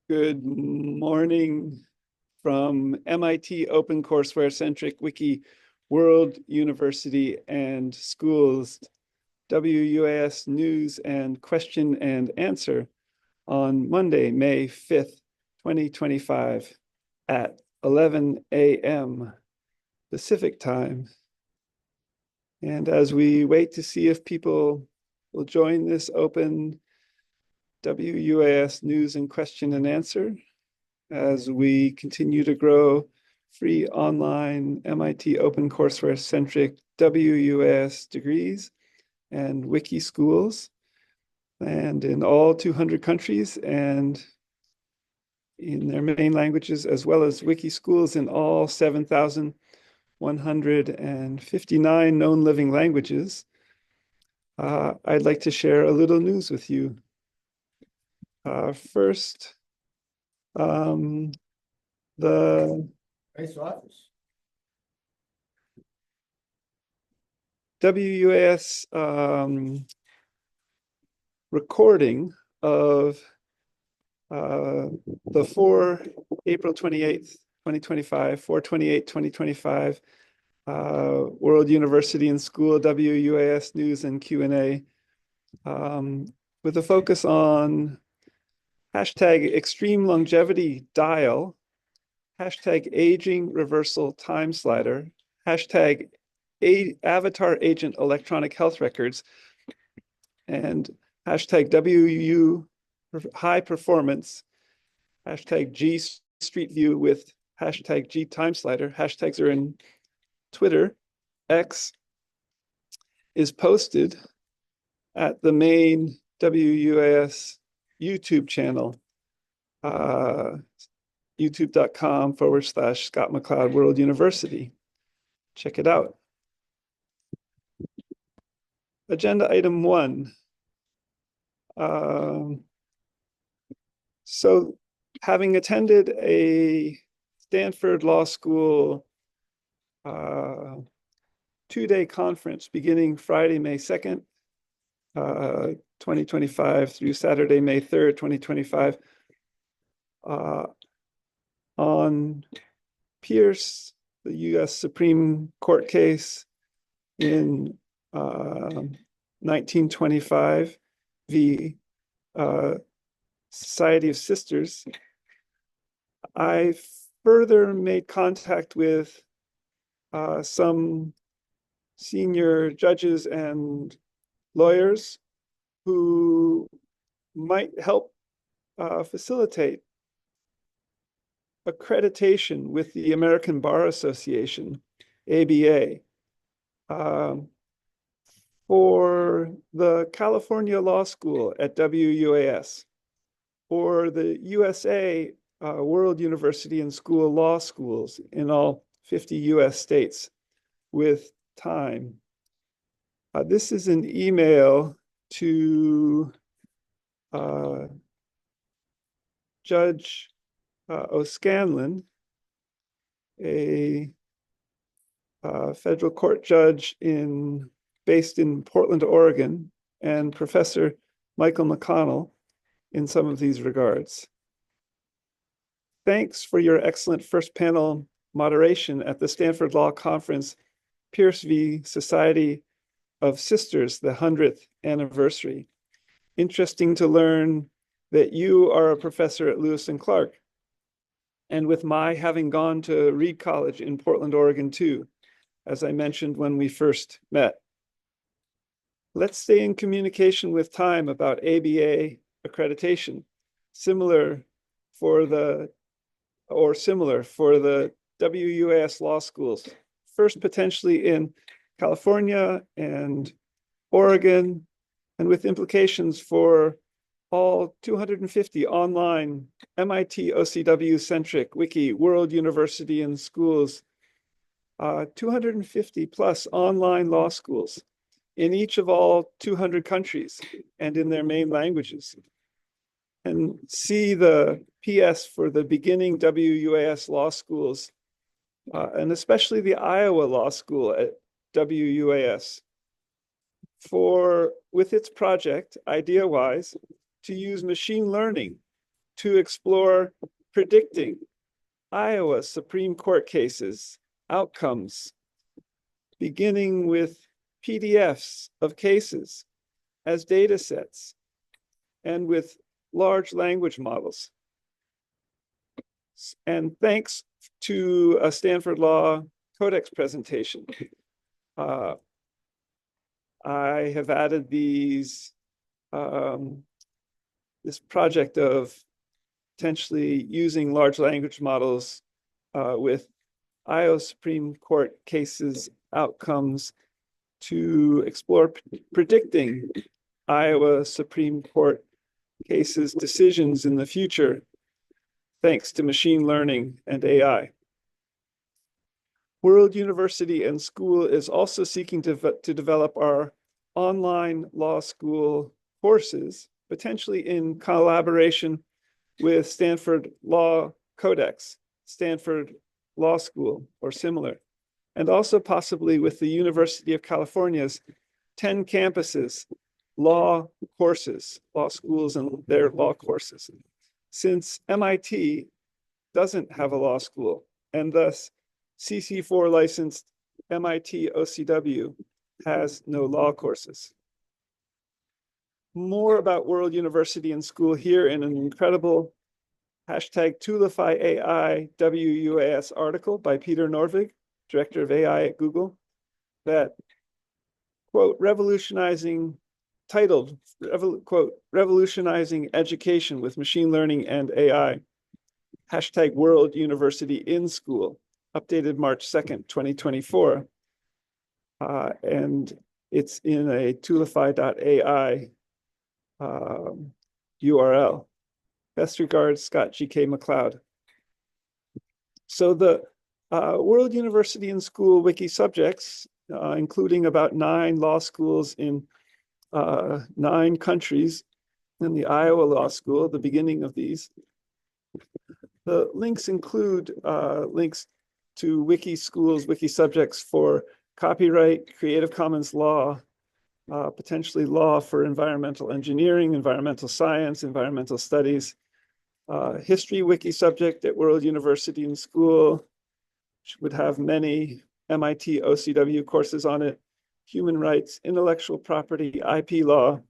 Good morning from MIT OpenCourseware Centric Wiki World University and Schools WUAS News and Question and Answer on Monday, May 5th, 2025 at 11 a.m. Pacific time. And as we wait to see if people will join this open WUAS News and Question and Answer, as we continue to grow free online MIT OpenCourseware centric WUAS degrees and wiki schools, and in all 200 countries and in their main languages, as well as wiki schools in all 7,159 known living languages. I'd like to share a little news with you. First, the Nice office. WUAS recording of the April 28th, 2025, 4/28/2025 World University and School WUAS News and Q&A with a focus on hashtag extreme longevity dial, hashtag aging reversal time slider, hashtag avatar agent electronic health records, and hashtag WU high performance, hashtag G Street View with hashtag G time slider. Hashtags are in Twitter. X is posted at the main WUAS YouTube channel, youtube.com/Scott McLeod World University. Check it out. Agenda item 1. So having attended a Stanford Law School 2-day conference beginning Friday, May 2nd, 2025 through Saturday, May 3rd, 2025, on Pierce, the U.S. Supreme Court case in 1925 v. Society of Sisters, I further made contact with some senior judges and lawyers who might help facilitate accreditation with the American Bar Association, ABA, for the California Law School at WUAS, or the USA World University and School Law Schools in all 50 US states with time. This is an email to Judge O'Scanlan, a federal court judge based in Portland, Oregon, and Professor Michael McConnell in some of these regards. Thanks for your excellent first panel moderation at the Stanford Law Conference, Pierce v. Society of Sisters, the 100th anniversary. Interesting to learn that you are a professor at Lewis and Clark, and with my having gone to Reed College in Portland, Oregon too, as I mentioned when we first met. Let's stay in communication with time about ABA accreditation, similar for the WUAS law schools, first potentially in California and Oregon, and with implications for all 250 online MIT OCW-centric Wiki World University and Schools, 250 plus online law schools in each of all 200 countries and in their main languages. And see the PS for the beginning WUAS law schools, and especially the Iowa Law School at WUAS, with its project, IdeaWise, to use machine learning to explore predicting Iowa Supreme Court cases, outcomes, beginning with PDFs of cases as data sets and with large language models. And thanks to a Stanford Law Codex presentation, I have added this project of potentially using large language models with Iowa Supreme Court cases outcomes to explore predicting Iowa Supreme Court cases decisions in the future, thanks to machine learning and AI. World University and School is also seeking to develop our online law school courses, potentially in collaboration with Stanford Law Codex, Stanford Law School, or similar, and also possibly with the University of California's 10 campuses, law courses, law schools and their law courses. Since MIT doesn't have a law school, and thus CC4 licensed MIT OCW has no law courses. More about World University and School here in an incredible #TulifyAI WUAS article by Peter Norvig, Director of AI at Google, that, quote, titled, quote, revolutionizing education with machine learning and AI, #World University in School, updated March 2nd, 2024. And it's in a tulify.ai URL. Best regards, Scott G.K. McLeod. So the World University and School wiki subjects, including about 9 law schools in 9 countries, and the Iowa Law School, the beginning of these. The links include links to wiki schools, wiki subjects for copyright, Creative Commons law, potentially law for environmental engineering, environmental science, environmental studies, history wiki subject at World University and School, which would have many MIT OCW courses on it, human rights, intellectual property, IP law,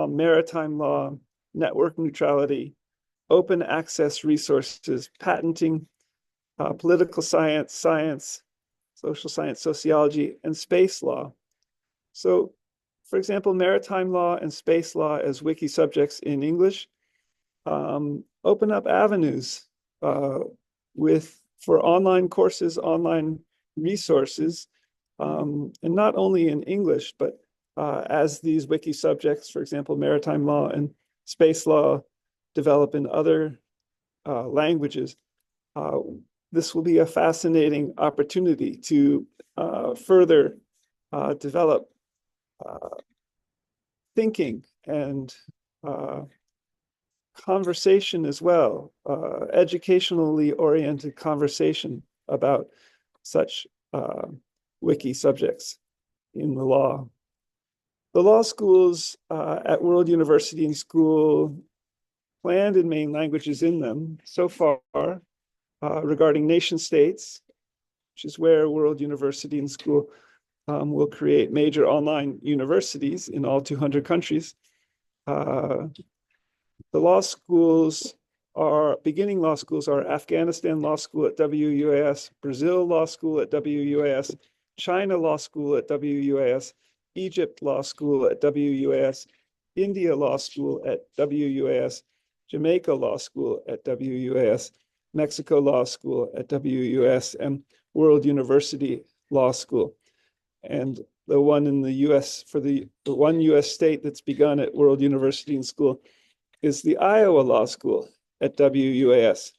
maritime law, network neutrality, open access resources, patenting, political science, social science, sociology, and space law. So, for example, maritime law and space law as wiki subjects in English open up avenues for online courses, online resources, and not only in English, but as these wiki subjects, for example, maritime law and space law, develop in other languages, this will be a fascinating opportunity to further develop thinking and conversation as well, educationally oriented conversation about such wiki subjects in the law. The law schools at World University and School planned in main languages in them so far regarding nation states, which is where World University and School will create major online universities in all 200 countries. The law schools beginning law schools are Afghanistan Law School at WUAS, Brazil Law School at WUAS, China Law School at WUAS, Egypt Law School at WUAS, India Law School at WUAS, Jamaica Law School at WUAS, Mexico Law School at WUAS, and World University Law School. And the one in the US, for the one US state that's begun at World University and School is the Iowa Law School at WUAS.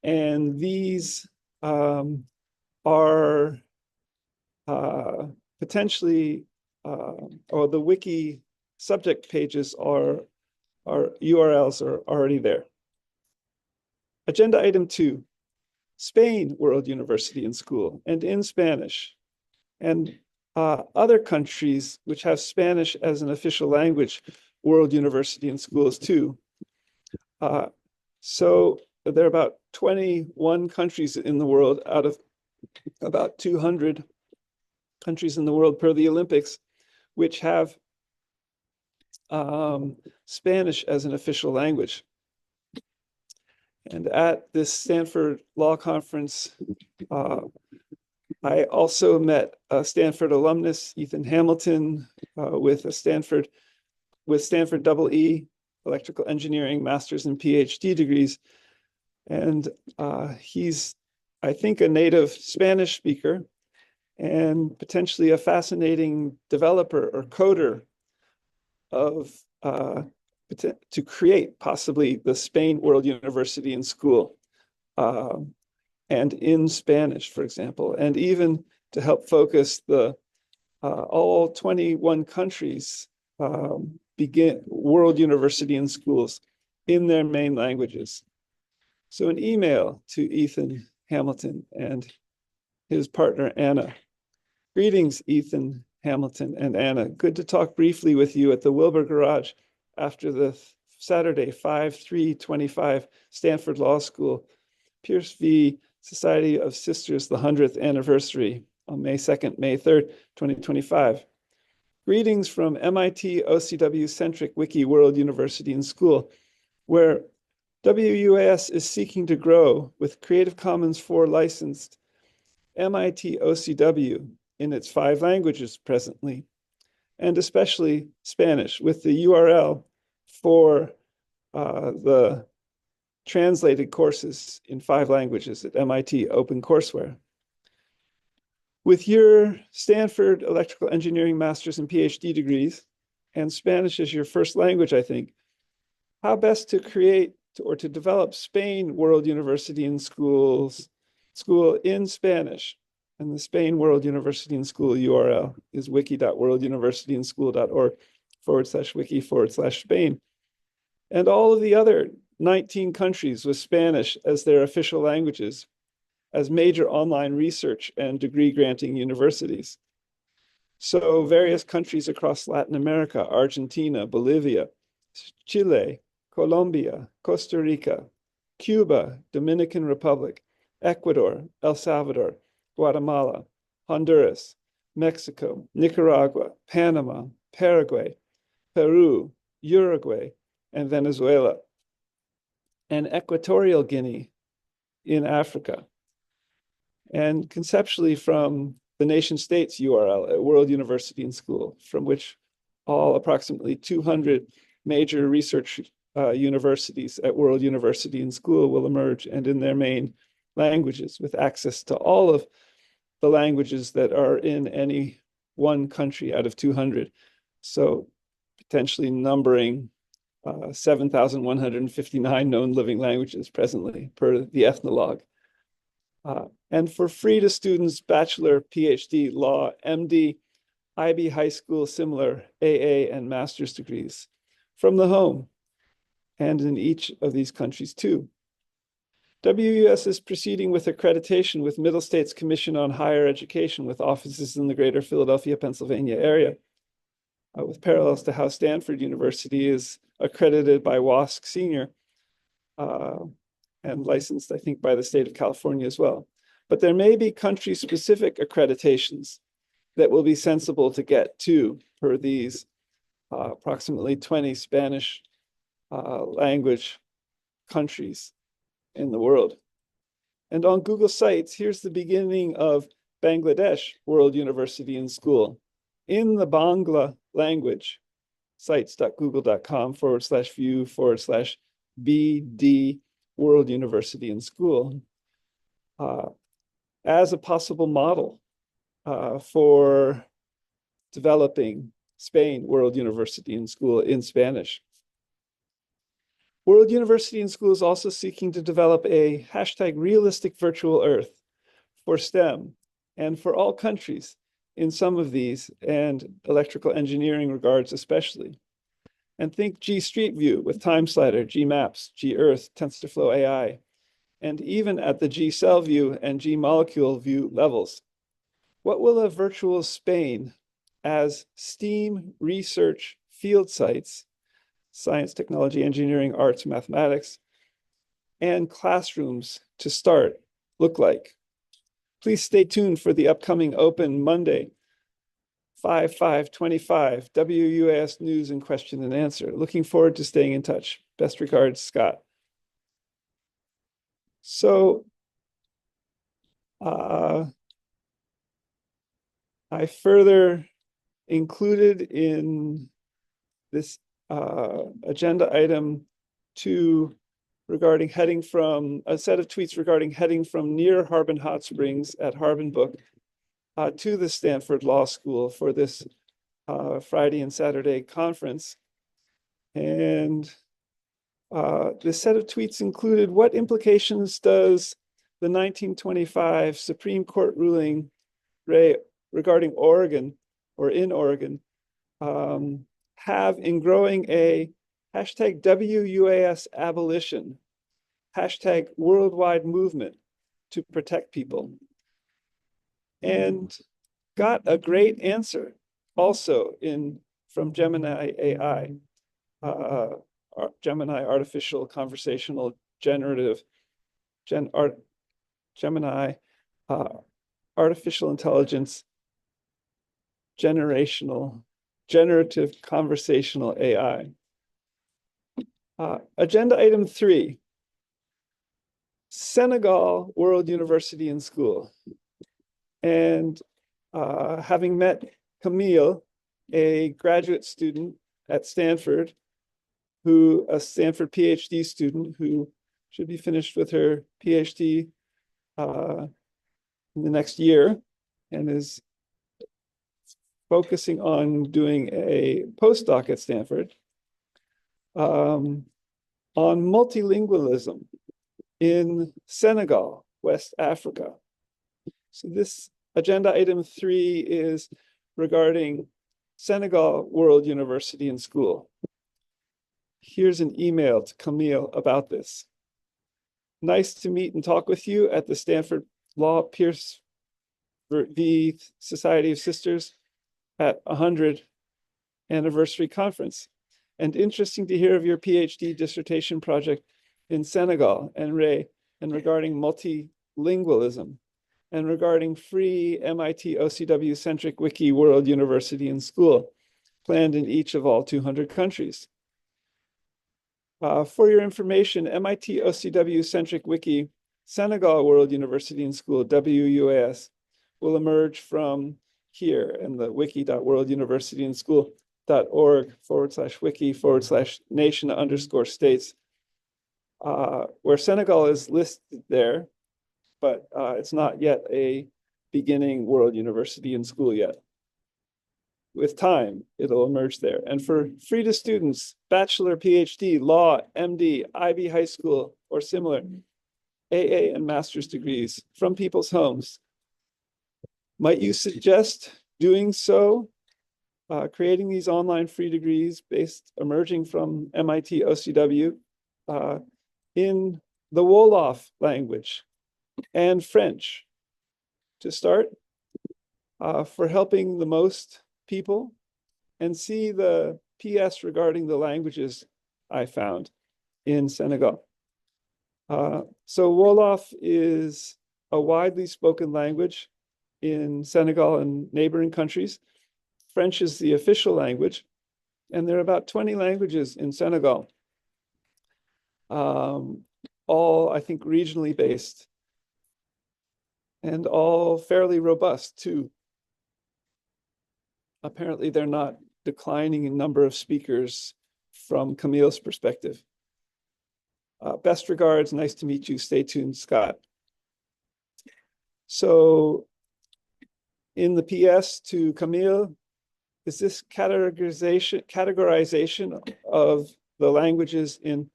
And these are potentially, or the wiki subject pages are URLs are already there. Agenda item 2, Spain World University and School, and in Spanish, and other countries which have Spanish as an official language, World University and Schools too. So there are about 21 countries in the world out of about 200 countries in the world per the Olympics, which have Spanish as an official language. And at this Stanford Law Conference, I also met a Stanford alumnus, Ethan Hamilton, with Stanford double E, electrical engineering, master's and PhD degrees. And he's, I think, a native Spanish speaker and potentially a fascinating developer or coder of to create possibly the Spain World University and School, and in Spanish, for example, and even to help focus the all 21 countries begin World University and Schools in their main languages. So an email to Ethan Hamilton and his partner, Anna. Greetings, Ethan Hamilton and Anna. Good to talk briefly with you at the Wilbur Garage after the Saturday 5/3/25 Stanford Law School, Pierce v. Society of Sisters, the 100th anniversary on May 2nd, May 3rd, 2025. Greetings from MIT OCW-centric Wiki World University and School, where WUAS is seeking to grow with Creative Commons 4 licensed MIT OCW in its 5 languages presently, and especially Spanish, with the URL for the translated courses in 5 languages at MIT OpenCourseWare. With your Stanford electrical engineering master's and PhD degrees, and Spanish as your first language, I think, how best to create or to develop Spain World University and School in Spanish. And the Spain World University and School URL is wiki.worlduniversityandschool.org/wiki/Spain. And all of the other 19 countries with Spanish as their official languages as major online research and degree granting universities. So various countries across Latin America, Argentina, Bolivia, Chile, Colombia, Costa Rica, Cuba, Dominican Republic, Ecuador, El Salvador, Guatemala, Honduras, Mexico, Nicaragua, Panama, Paraguay, Peru, Uruguay, and Venezuela, and Equatorial Guinea in Africa. And conceptually from the nation states URL at World University and School, from which all approximately 200 major research universities at World University and School will emerge, and in their main languages, with access to all of the languages that are in any one country out of 200. So potentially numbering 7,159 known living languages presently per the Ethnologue. And for free to students, bachelor, PhD, law, MD, IB high school, similar AA and master's degrees from the home, and in each of these countries too. WUS is proceeding with accreditation with Middle States Commission on Higher Education with offices in the greater Philadelphia, Pennsylvania area, with parallels to how Stanford University is accredited by WASC Senior and licensed, I think, by the state of California as well. But there may be country-specific accreditations that will be sensible to get to for these approximately 20 Spanish language countries in the world. And on Google Sites, here's the beginning of Bangladesh World University and School in the Bangla language, sites.google.com/view/BD World University and School, as a possible model for developing Spain World University and School in Spanish. World University and School is also seeking to develop a #realistic virtual earth for STEM and for all countries in some of these, and electrical engineering regards especially. And think G Street View with Time Slider, G Maps, G Earth, TensorFlow AI, and even at the G Cell View and G Molecule View levels. What will a virtual Spain as STEAM research field sites science, technology, engineering, arts, mathematics, and classrooms to start look like. Please stay tuned for the upcoming open Monday, 5/5/25, WUAS News and Question and Answer. Looking forward to staying in touch. Best regards, Scott. So I further included in this agenda item regarding heading from a set of tweets regarding heading from near Harbin Hot Springs at Harbin Book to the Stanford Law School for this Friday and Saturday conference. And this set of tweets included: what implications does the 1925 Supreme Court ruling regarding Oregon or in Oregon have in growing a hashtag WUAS abolition, hashtag worldwide movement to protect people? And got a great answer also from Gemini AI, Gemini Artificial Conversational Generative, Gemini Artificial Intelligence Generative Conversational AI. Agenda item 3, Senegal World University and School. And having met Camille, a graduate student at Stanford, a Stanford PhD student who should be finished with her PhD in the next year and is focusing on doing a postdoc at Stanford on multilingualism in Senegal, West Africa. So this agenda item 3 is regarding Senegal World University and School. Here's an email to Camille about this. Nice to meet and talk with you at the Stanford Law Pierce v. Society of Sisters at 100 anniversary conference. And interesting to hear of your PhD dissertation project in Senegal and regarding multilingualism and regarding free MIT OCW centric wiki World University and School planned in each of all 200 countries. For your information, MIT OCW centric wiki Senegal World University and School, WUAS, will emerge from here in the wiki.worlduniversityandschool.org/wiki/nation_states, where Senegal is listed there, but it's not yet a beginning World University and School yet. With time, it'll emerge there. And for free to students, bachelor, PhD, law, MD, IB high school, or similar, AA and master's degrees from people's homes. Might you suggest doing so, creating these online free degrees emerging from MIT OCW in the Wolof language and French to start, for helping the most people, and see the PS regarding the languages I found in Senegal. So Wolof is a widely spoken language in Senegal and neighboring countries. French is the official language, and there are about 20 languages in Senegal, all, I think, regionally based, and all fairly robust too. Apparently, they're not declining in number of speakers from Camille's perspective. Best regards, nice to meet you. Stay tuned, Scott. So in the PS to Camille, is this categorization of the languages in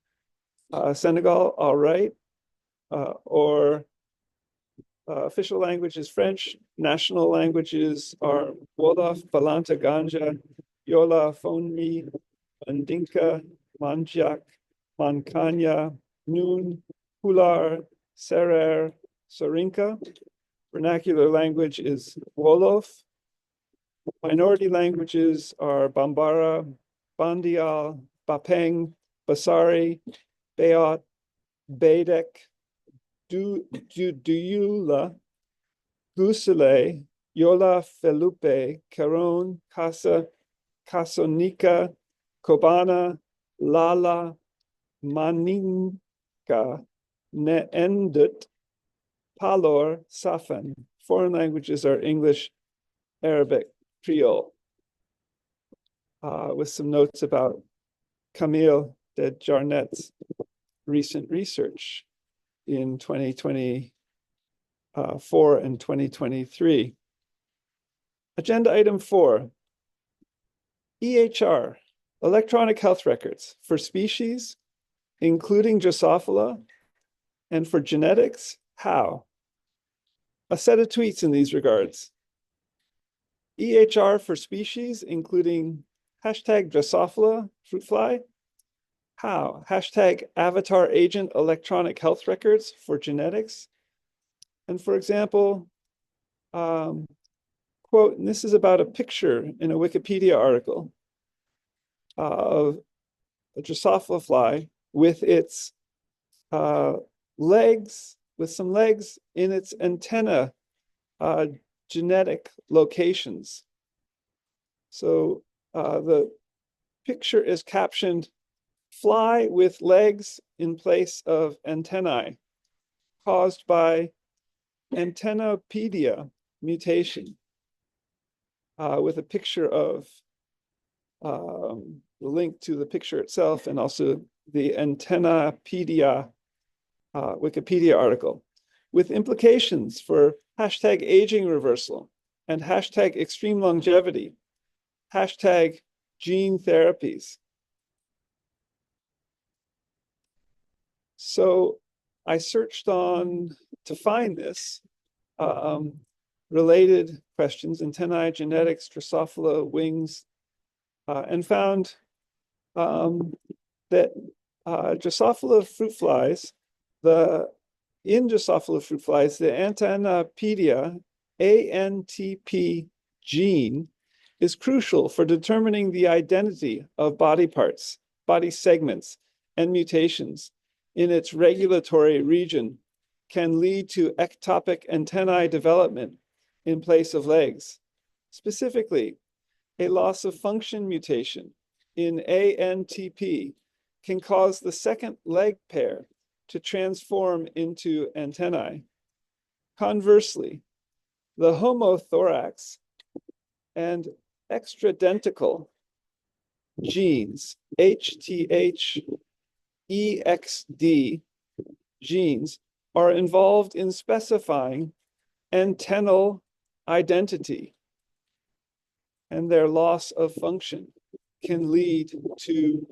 Senegal all right? Or official language is French, national languages are Wolof, Balanta, Ganja, Yola, Fonmi, Mandinka, Manjak, Mankanya, Noon, Pular, Serer, Sorinka. Vernacular language is Wolof. Minority languages are Bambara, Bandial, Bapeng, Basari, Bayot, Baidek, Duyula, Gusule, Yola, Felupe, Caron, Casa, Casonica, Kobana, Lala, Maninka, Neendut, Palor, Safan. Foreign languages are English, Arabic, Creole, with some notes about Camille de Jarnet's recent research in 2024 and 2023. Agenda item 4, EHR, electronic health records for species, including Drosophila, and for genetics, how? A set of tweets in these regards. EHR for species, including hashtag Drosophila fruit fly. How? Hashtag avatar agent electronic health records for genetics. And for example, quote, and this is about a picture in a Wikipedia article of a Drosophila fly with its legs, with some legs in its antenna genetic locations. So the picture is captioned, fly with legs in place of antennae caused by antennapedia mutation, with a picture of the link to the picture itself and also the antennapedia Wikipedia article, with implications for hashtag aging reversal and hashtag extreme longevity, hashtag gene therapies. So I searched on to find this related questions, antennae, genetics, Drosophila, wings, and found that Drosophila fruit flies, in Drosophila fruit flies, the antennapedia ANTP gene is crucial for determining the identity of body parts, body segments, and mutations in its regulatory region, can lead to ectopic antennae development in place of legs. Specifically, a loss of function mutation in ANTP can cause the second leg pair to transform into antennae. Conversely, the homothorax and extradentical genes, HTH-EXD genes, are involved in specifying antennal identity, and their loss of function can lead to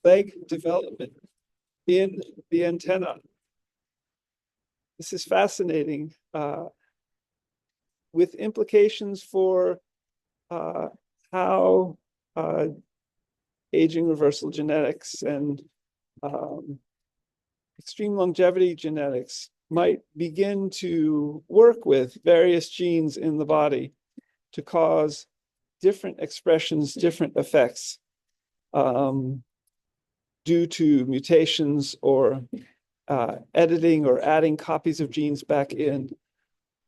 leg development in the antenna. This is fascinating, with implications for how aging reversal genetics and extreme longevity genetics might begin to work with various genes in the body to cause different expressions, different effects due to mutations or editing or adding copies of genes back in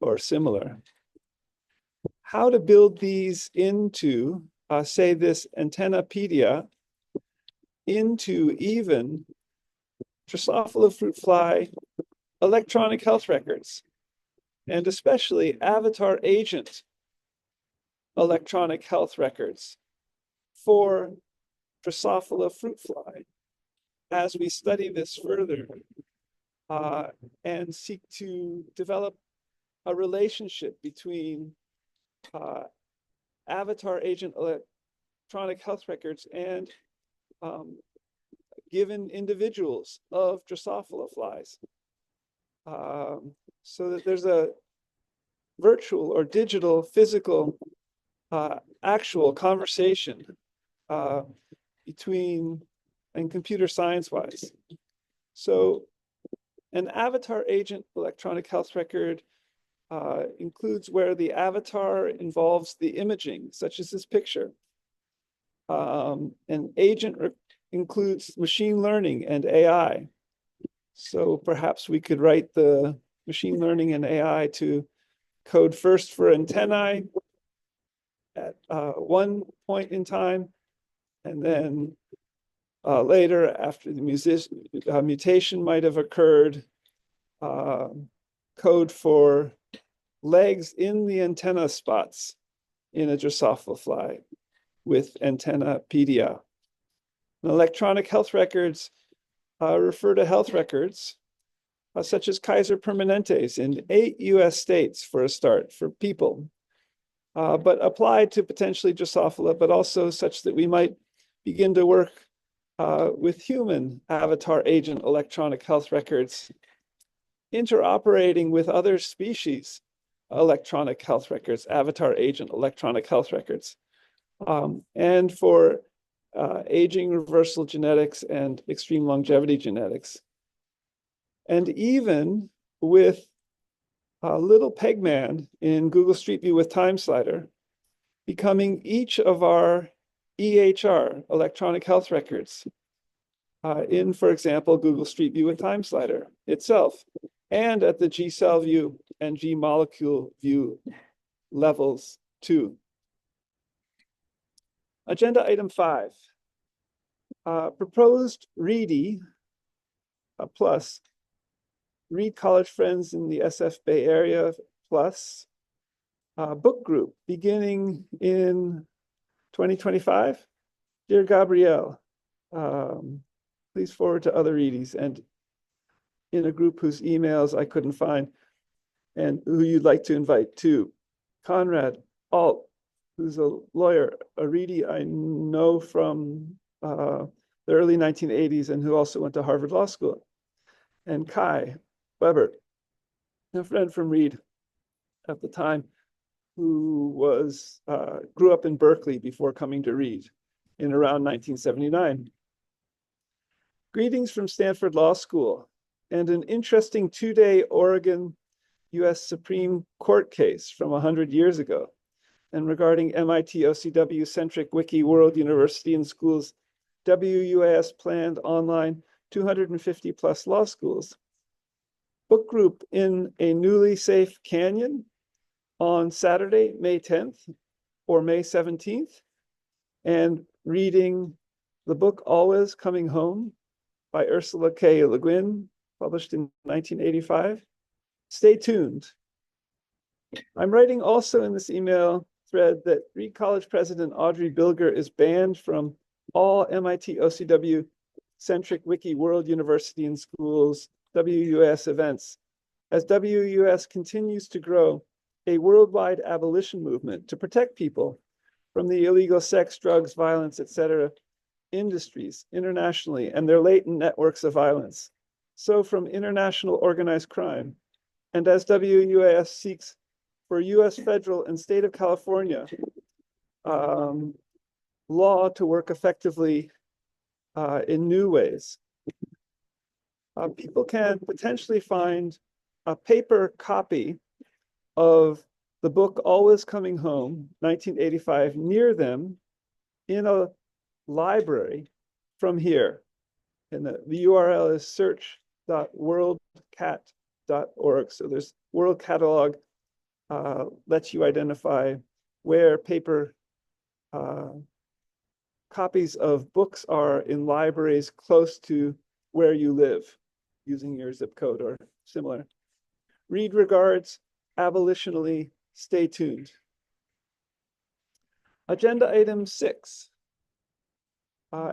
or similar. How to build these into, say, this antennapedia into even Drosophila fruit fly electronic health records, and especially avatar agent electronic health records for Drosophila fruit fly. As we study this further and seek to develop a relationship between avatar agent electronic health records and given individuals of Drosophila flies, so that there's a virtual or digital, physical, actual conversation between, and computer science wise. So an avatar agent electronic health record includes where the avatar involves the imaging, such as this picture. An agent includes machine learning and AI. So perhaps we could write the machine learning and AI to code first for antennae at one point in time, and then later, after the mutation might have occurred, code for legs in the antenna spots in a Drosophila fly with Antennapedia. And electronic health records refer to health records such as Kaiser Permanentes in 8 US states for a start for people, but applied to potentially Drosophila, but also such that we might begin to work with human avatar agent electronic health records, interoperating with other species electronic health records, avatar agent electronic health records, and for aging reversal genetics and extreme longevity genetics. And even with Little Pegman in Google Street View with Time Slider, becoming each of our EHR, electronic health records, in, for example, Google Street View with Time Slider itself, and at the G-cell view and G-molecule view levels too. Agenda item 5, proposed READY plus Read College Friends in the SF Bay Area plus book group beginning in 2025. Dear Gabrielle, please forward to other readies and in a group whose emails I couldn't find and who you'd like to invite to. Conrad Alt, who's a lawyer, a readie I know from the early 1980s and who also went to Harvard Law School. And Kai Weber, a friend from Reed at the time, who was grew up in Berkeley before coming to Reed in around 1979. Greetings from Stanford Law School and an interesting 2-day Oregon US Supreme Court case from 100 years ago and regarding MIT OCW-centric Wiki World University and Schools WUAS planned online 250 plus law schools. Book group in a newly safe canyon on Saturday, May 10th or May 17th, and reading the book Always Coming Home by Ursula K. Le Guin, published in 1985. Stay tuned. I'm writing also in this email thread that Reed College President Audrey Bilger is banned from all MIT OCW-centric Wiki World University and Schools WUS events, as WUS continues to grow a worldwide abolition movement to protect people from the illegal sex, drugs, violence, etc. industries internationally and their latent networks of violence. So from international organized crime, and as WUAS seeks for US federal and state of California law to work effectively in new ways. People can potentially find a paper copy of the book Always Coming Home, 1985, near them in a library from here. And the URL is search.worldcat.org. So there's World Catalog, lets you identify where paper copies of books are in libraries close to where you live, using your zip code or similar. Read regards, abolitionally, stay tuned. Agenda item 6.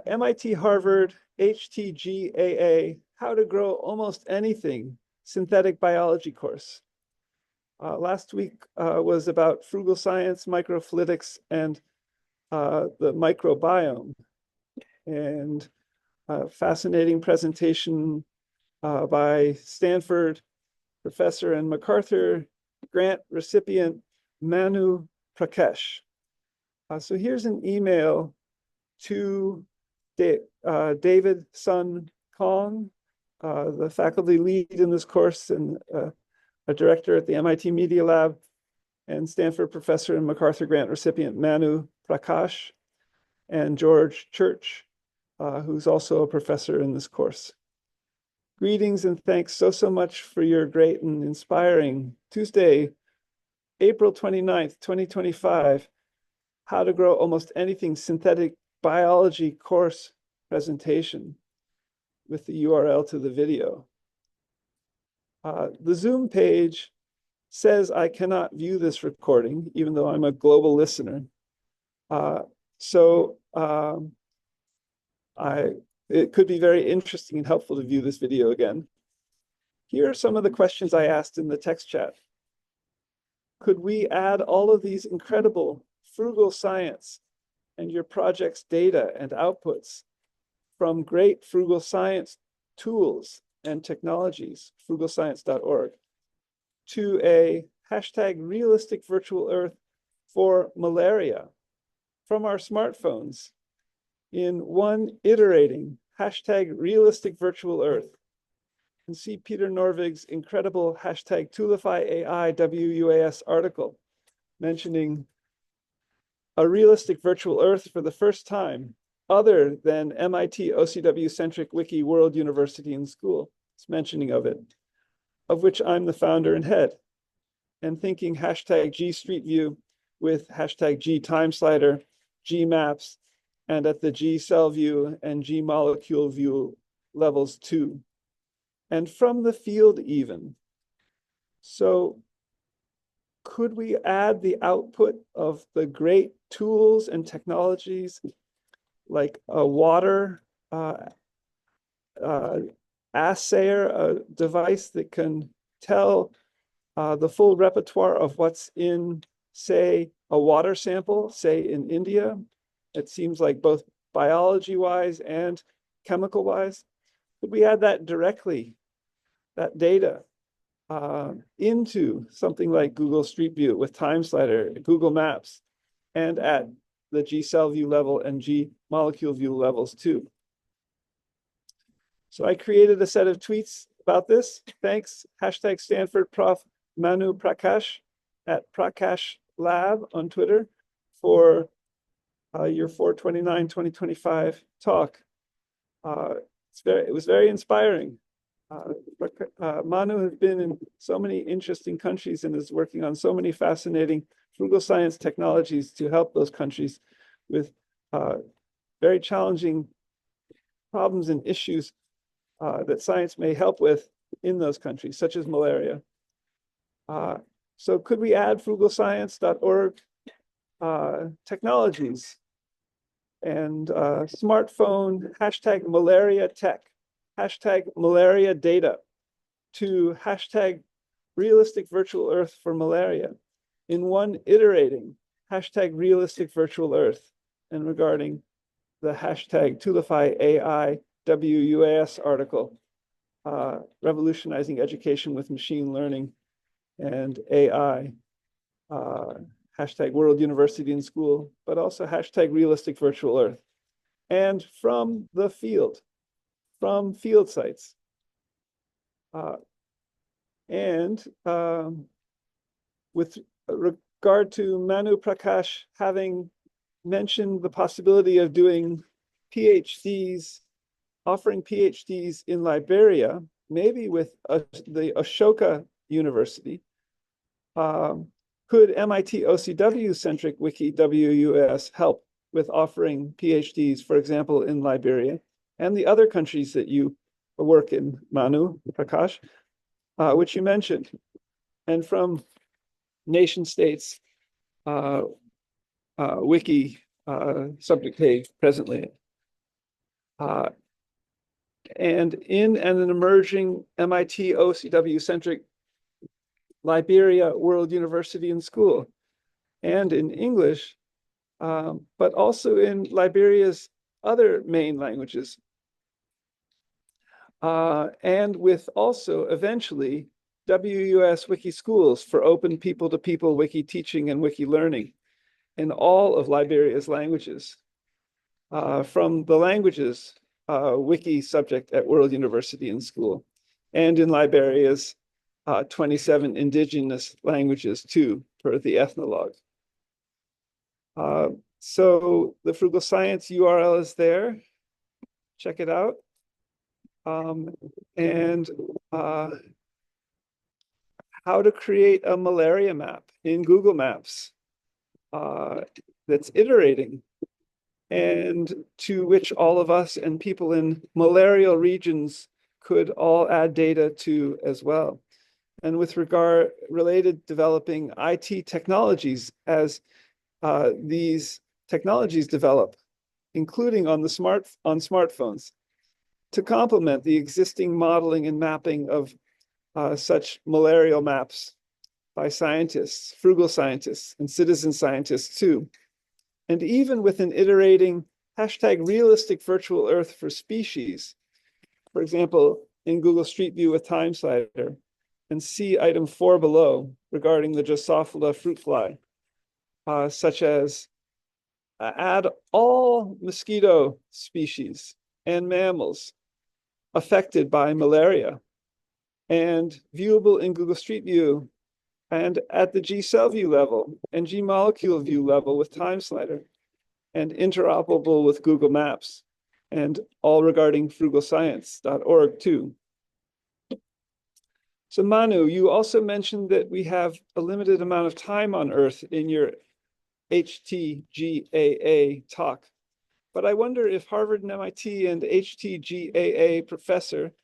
MIT Harvard HTGAA, How to Grow Almost Anything synthetic biology course. Last week was about frugal science, microfluidics, and the microbiome. And a fascinating presentation by Stanford professor and MacArthur grant recipient Manu Prakash. So here's an email to David Sun Kong, the faculty lead in this course and a director at the MIT Media Lab, and Stanford professor and MacArthur grant recipient Manu Prakash, and George Church, who's also a professor in this course. Greetings and thanks so much for your great and inspiring Tuesday, April 29th, 2025, How to Grow Almost Anything Synthetic Biology course presentation with the URL to the video. The Zoom page says I cannot view this recording, even though I'm a global listener. It could be very interesting and helpful to view this video again. Here are some of the questions I asked in the text chat. Could we add all of these incredible frugal science and your project's data and outputs from great frugal science tools and technologies, frugalscience.org, to a hashtag realistic virtual earth for malaria from our smartphones in one iterating hashtag realistic virtual earth? And see Peter Norvig's incredible hashtag Toolify AI WUAS article mentioning a realistic virtual earth for the first time, other than MIT OCW-centric Wiki World University and School. It's mentioning of it, of which I'm the founder and head, and thinking hashtag G Street View with hashtag G Time Slider, G Maps, and at the G Cell View and G Molecule View levels too. And from the field even. So could we add the output of the great tools and technologies like a water assayer, a device that can tell the full repertoire of what's in, say, a water sample, say in India? It seems like both biology-wise and chemical-wise. Could we add that directly, that data, into something like Google Street View with Time Slider, Google Maps, and at the G Cell View level and G Molecule View levels too? So I created a set of tweets about this. Thanks, hashtag Stanford Prof Manu Prakash at Prakash Lab on Twitter for your 4/29/2025 talk. It was very inspiring. Manu has been in so many interesting countries and is working on so many fascinating frugal science technologies to help those countries with very challenging problems and issues that science may help with in those countries, such as malaria. So could we add frugalscience.org technologies and smartphone hashtag malaria tech, hashtag malaria data to hashtag realistic virtual earth for malaria in one iterating hashtag realistic virtual earth, and regarding the hashtag Toolify AI WUAS article, revolutionizing education with machine learning and AI, hashtag World University and School, but also hashtag realistic virtual earth. And from the field, from field sites. With regard to Manu Prakash having mentioned the possibility of doing PhDs, offering PhDs in Liberia, maybe with the Ashoka University, could MIT OCW-centric Wiki WUS help with offering PhDs, for example, in Liberia and the other countries that you work in, Manu Prakash, which you mentioned, and from nation states Wiki subject page presently. And in an emerging MIT OCW-centric Liberia World University and School, and in English, but also in Liberia's other main languages. And with also eventually WUS Wiki Schools for open people-to-people Wiki teaching and Wiki learning in all of Liberia's languages. From the languages Wiki subject at World University and School, and in Liberia's 27 indigenous languages too, per the Ethnologue. So the Frugal Science URL is there. check it out. And how to create a malaria map in Google Maps that's iterating, and to which all of us and people in malarial regions could all add data to as well. And with regard related developing IT technologies as these technologies develop, including on smartphones, to complement the existing modeling and mapping of such malarial maps by scientists, frugal scientists, and citizen scientists too. And even with an iterating #realistic virtual Earth for species, for example, in Google Street View with Time Slider, and see item 4 below regarding the Drosophila fruit fly, such as add all mosquito species and mammals affected by malaria, and viewable in Google Street View and at the G-cell view level and G-molecule view level with Time Slider, and interoperable with Google Maps, and all regarding frugalscience.org too. So Manu, you also mentioned that we have a limited amount of time on Earth in your HTGAA talk, but I wonder if Harvard and MIT and HTGAA professor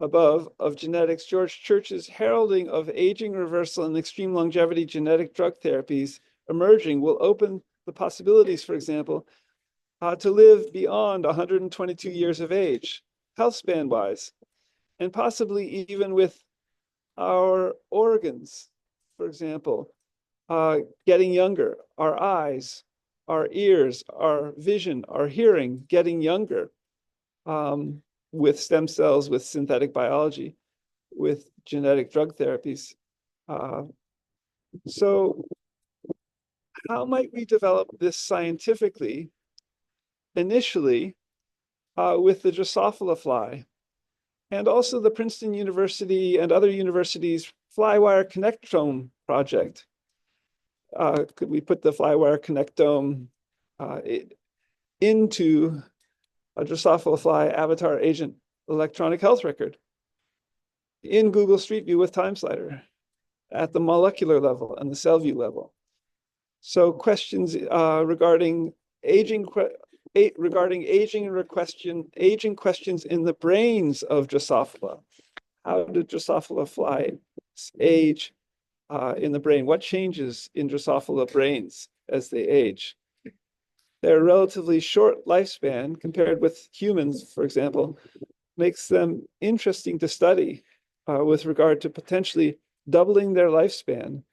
above of genetics, George Church's heralding of aging reversal and extreme longevity genetic drug therapies emerging will open the possibilities, for example, to live beyond 122 years of age, health span wise, and possibly even with our organs, for example, getting younger, our eyes, our ears, our vision, our hearing getting younger, with stem cells, with synthetic biology, with genetic drug therapies. So how might we develop this scientifically, initially, with the Drosophila fly, and also the Princeton University and other universities' Flywire Connectome project? Could we put the Flywire Connectome into a Drosophila fly avatar agent electronic health record in Google Street View with Time Slider at the molecular level and the cell view level? So questions regarding aging questions in the brains of Drosophila. How do Drosophila flies age in the brain? What changes in Drosophila brains as they age? Their relatively short lifespan compared with humans, for example, makes them interesting to study with regard to potentially doubling their lifespan,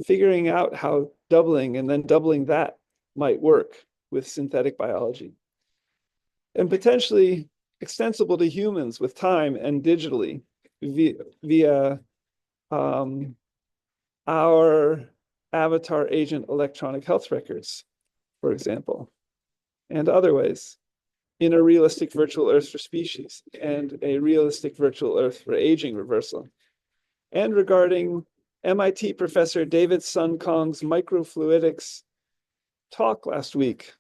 figuring out how doubling and then doubling that might work with synthetic biology, and potentially extensible to humans with time and digitally via our avatar agent electronic health records, for example, and other ways, in a realistic virtual Earth for species and a realistic virtual Earth for aging reversal. And regarding MIT professor David Sun Kong's microfluidics talk last week.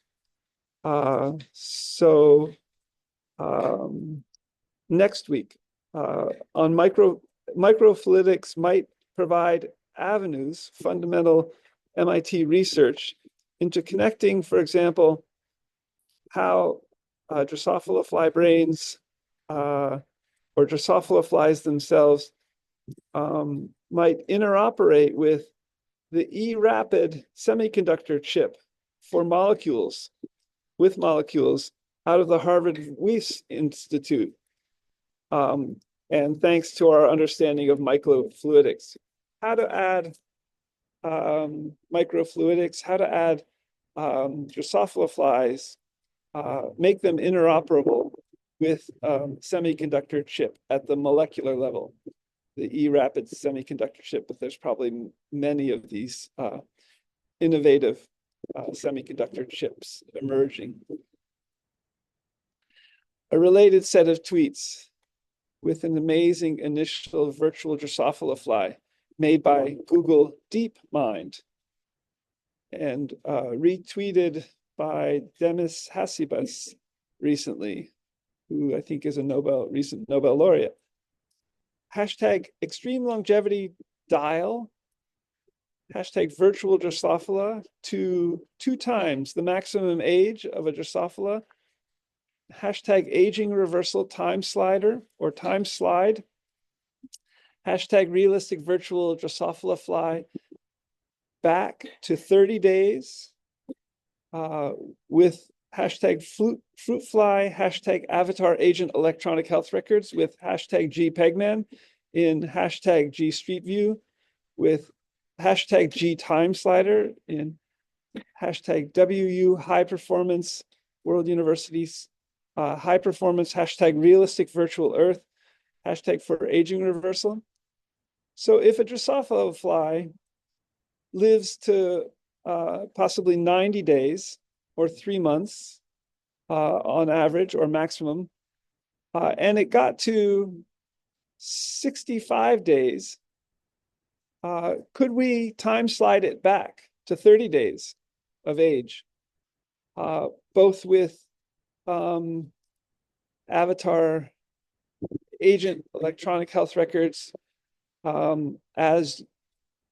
Next week on microfluidics might provide avenues, fundamental MIT research into connecting, for example, how Drosophila fly brains or Drosophila flies themselves might interoperate with the eRapid semiconductor chip for molecules, with molecules out of the Harvard Wyss Institute. And thanks to our understanding of microfluidics, how to add microfluidics, how to add Drosophila flies, make them interoperable with semiconductor chip at the molecular level, the eRapid semiconductor chip, but there's probably many of these innovative semiconductor chips emerging. A related set of tweets with an amazing initial virtual Drosophila fly made by Google DeepMind and retweeted by Demis Hassibas recently. who I think is a recent Nobel laureate. Hashtag extreme longevity dial, hashtag virtual Drosophila to 2 times the maximum age of a Drosophila, hashtag aging reversal time slider or time slide, hashtag realistic virtual Drosophila fly back to 30 days with hashtag fruit fly, hashtag avatar agent electronic health records with hashtag GPegman in hashtag G Street View with hashtag G time slider in hashtag WU high performance World Universities high performance hashtag realistic virtual earth hashtag for aging reversal. So if a Drosophila fly lives to possibly 90 days or 3 months on average or maximum, and it got to 65 days, could we time slide it back to 30 days of age, both with avatar agent electronic health records as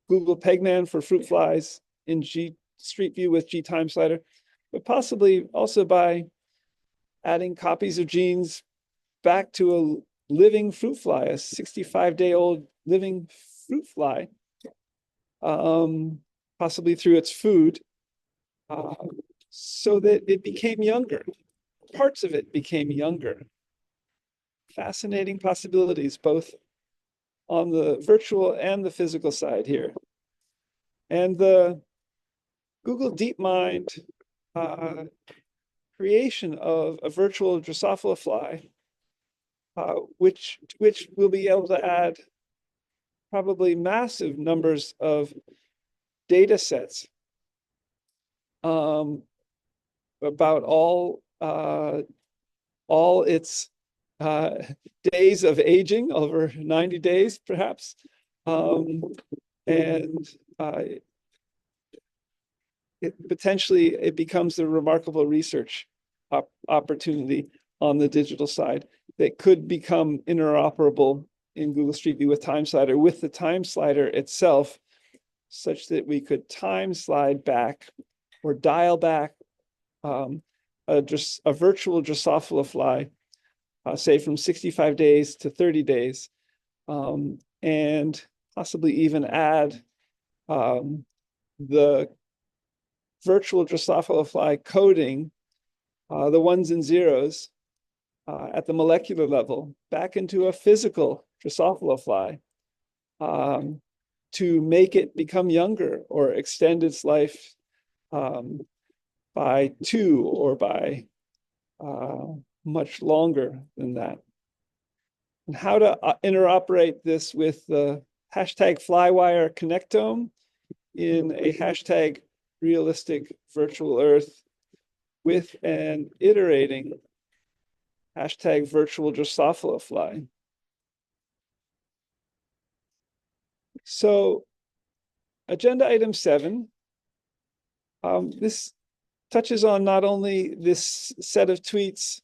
Google Pegman for fruit flies in G Street View with G time slider, but possibly also by adding copies of genes back to a living fruit fly, a 65-day-old living fruit fly, possibly through its food, so that it became younger. Parts of it became younger. Fascinating possibilities, both on the virtual and the physical side here. And the Google DeepMind creation of a virtual Drosophila fly, which will be able to add probably massive numbers of data sets about all its days of aging, over 90 days perhaps, and it becomes a remarkable research opportunity on the digital side that could become interoperable in Google Street View with Time Slider, with the Time Slider itself, such that we could time slide back or dial back a virtual Drosophila fly, say from 65 days to 30 days, and possibly even add the virtual Drosophila fly coding, the ones and zeros at the molecular level, back into a physical Drosophila fly to make it become younger or extend its life by 2 or by much longer than that. And how to interoperate this with the hashtag Flywire Connectome in a hashtag realistic virtual earth with an iterating hashtag virtual Drosophila fly. So agenda item 7, this touches on not only this set of tweets,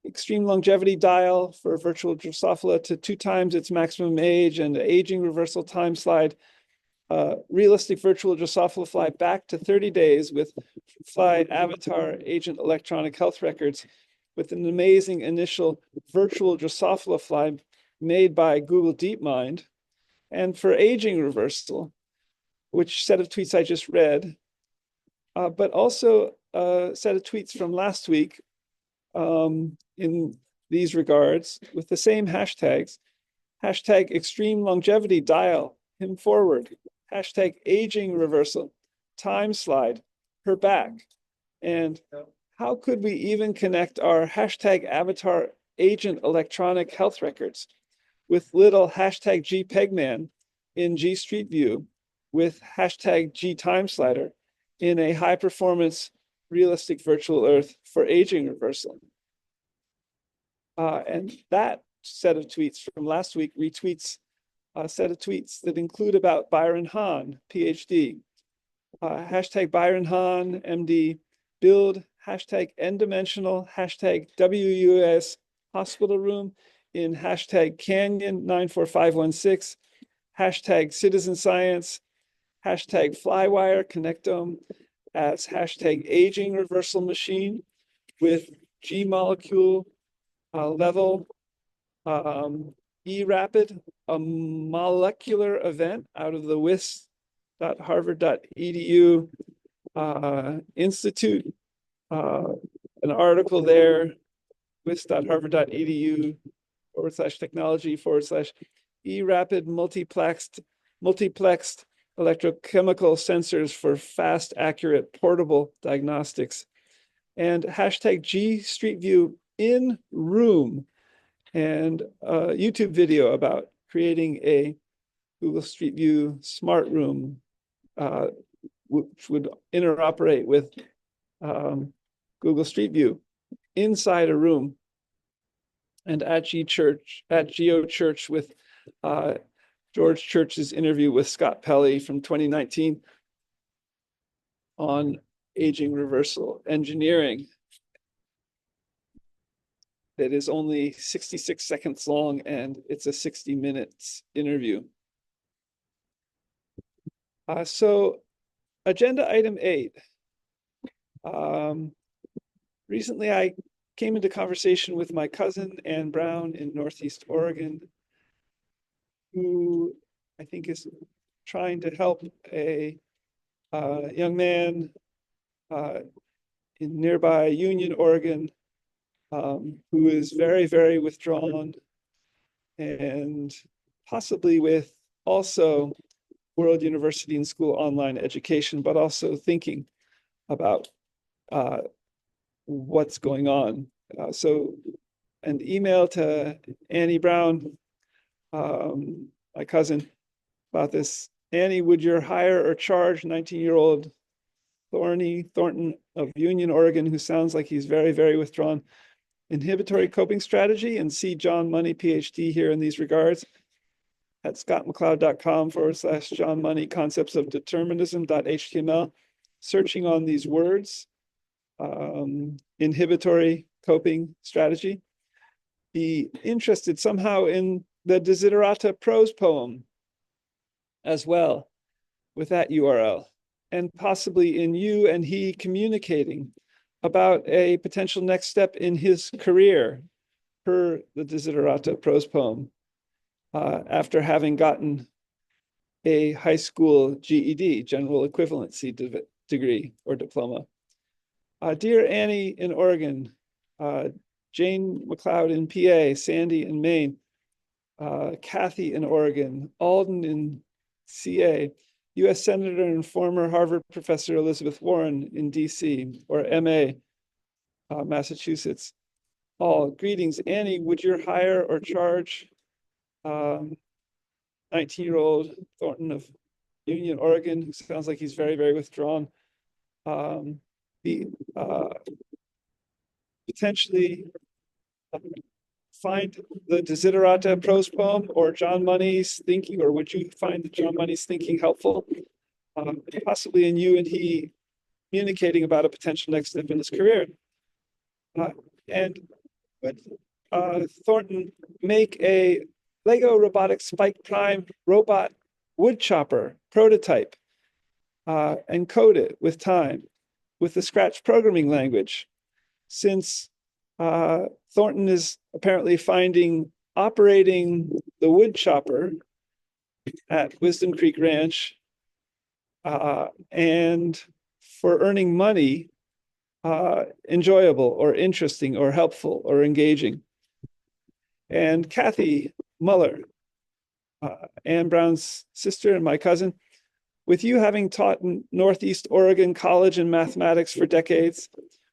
extreme longevity dial for virtual Drosophila to 2 times its maximum age and aging reversal time slide, realistic virtual Drosophila fly back to 30 days with fly avatar agent electronic health records, with an amazing initial virtual Drosophila fly made by Google DeepMind, and for aging reversal, which set of tweets I just read, but also a set of tweets from last week in these regards with the same hashtags. Hashtag extreme longevity dial him forward. Hashtag aging reversal, time slide, her back. And how could we even connect our hashtag avatar agent electronic health records with little hashtag GPegman in G Street View with hashtag G time slider in a high performance realistic virtual earth for aging reversal? And that set of tweets from last week retweets a set of tweets that include about Byron Hahn, PhD. Hashtag Byron Hahn, MD, build hashtag N-dimensional, hashtag WUAS hospital room, in hashtag Canyon 94516, hashtag citizen science, hashtag Flywire Connectome, as hashtag aging reversal machine with G molecule level eRapid, a molecular event out of the WIS.harvard.edu institute, an article there, wis.harvard.edu/technology/eRapid multiplexed electrochemical sensors for fast, accurate, portable diagnostics, and hashtag G Street View in room, and a YouTube video about creating a Google Street View smart room, which would interoperate with Google Street View inside a room, and at Geo Church with George Church's interview with Scott Pelley from 2019 on aging reversal engineering. That is only 66 seconds long, and it's a 60 minutes interview. So agenda item 8. Recently, I came into conversation with my cousin, Ann Brown, in Northeast Oregon, who I think is trying to help a young man in nearby Union, Oregon, who is very, very withdrawn, and possibly with also World University and School online education, but also thinking about what's going on. So an email to Annie Brown, my cousin, about this. Annie, would you hire or charge 19-year-old Thornton of Union, Oregon, who sounds like he's very, very withdrawn, inhibitory coping strategy, and see John Money, PhD, here in these regards at scottmccloud.com/John Money concepts of determinism.html, searching on these words, inhibitory coping strategy. Be interested somehow in the Desiderata prose poem as well with that URL, and possibly in you and he communicating about a potential next step in his career per the Desiderata prose poem, after having gotten a high school GED, general equivalency degree or diploma. Dear Annie in Oregon, Jane McLeod in PA, Sandy in Maine, Kathy in Oregon, Alden in CA, US Senator and former Harvard professor Elizabeth Warren in DC, or MA, Massachusetts. All greetings. Annie, would you hire or charge 19-year-old Thornton of Union, Oregon, who sounds like he's very, very withdrawn, potentially find the Desiderata prose poem or John Money's thinking, or would you find that John Money's thinking helpful? Possibly in you and he communicating about a potential next step in his career. And would Thornton make a Lego Robotics Spike Prime robot wood chopper prototype and code it with time with the Scratch programming language, since Thornton is apparently finding operating the wood chopper at Wisdom Creek Ranch and for earning money enjoyable or interesting or helpful or engaging. And Kathy Muller, Ann Brown's sister and my cousin, with you having taught in Northeast Oregon College in mathematics for decades,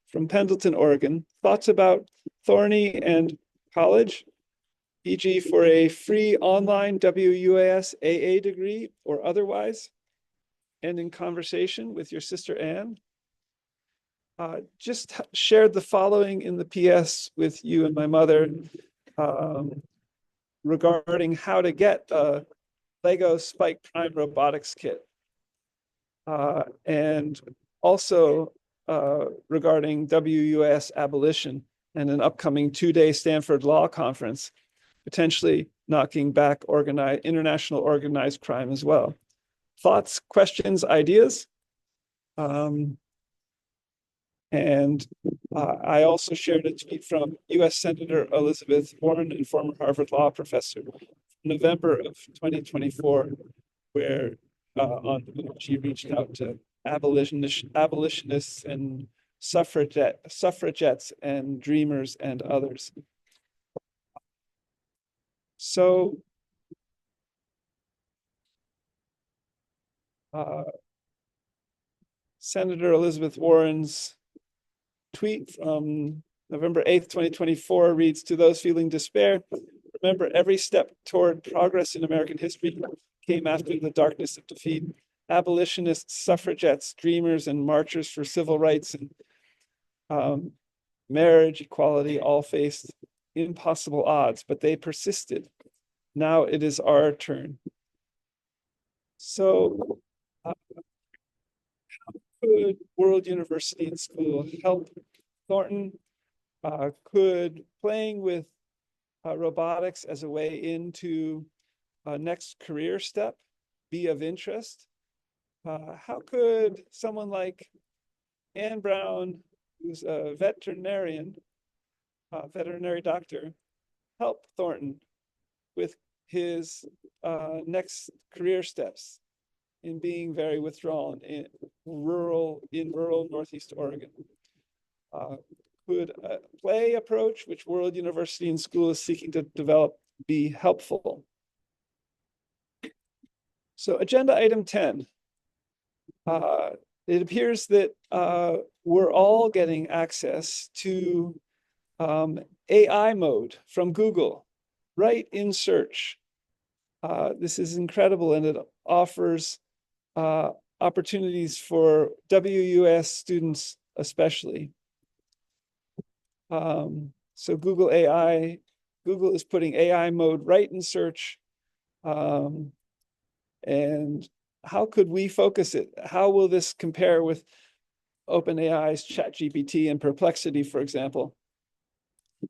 from Pendleton, Oregon, thoughts about Thorny and college, e.g. for a free online WUAS AA degree or otherwise, and in conversation with your sister Ann. Just shared the following in the PS with you and my mother regarding how to get a Lego Spike Prime robotics kit. And also regarding WUAS abolition and an upcoming 2-day Stanford Law Conference, potentially knocking back international organized crime as well. Thoughts, questions, ideas? I also shared a tweet from US Senator Elizabeth Warren and former Harvard Law professor, November of 2024, where she reached out to abolitionists and suffragettes and dreamers and others. So Senator Elizabeth Warren's tweet from November 8th, 2024 reads, "To those feeling despair, remember every step toward progress in American history came after the darkness of defeat. Abolitionists, suffragettes, dreamers, and marchers for civil rights and marriage equality all faced impossible odds, but they persisted. Now it is our turn." So could World University and School help Thornton? Could playing with robotics as a way into a next career step be of interest? How could someone like Anne Brown, who's a veterinary doctor, help Thornton with his next career steps in being very withdrawn in rural Northeast Oregon? Could a play approach, which World University and School is seeking to develop, be helpful? So agenda item 10. It appears that we're all getting access to AI mode from Google right in search. This is incredible, and it offers opportunities for WUS students especially. So Google is putting AI mode right in search. And how could we focus it? How will this compare with OpenAI's ChatGPT and Perplexity, for example?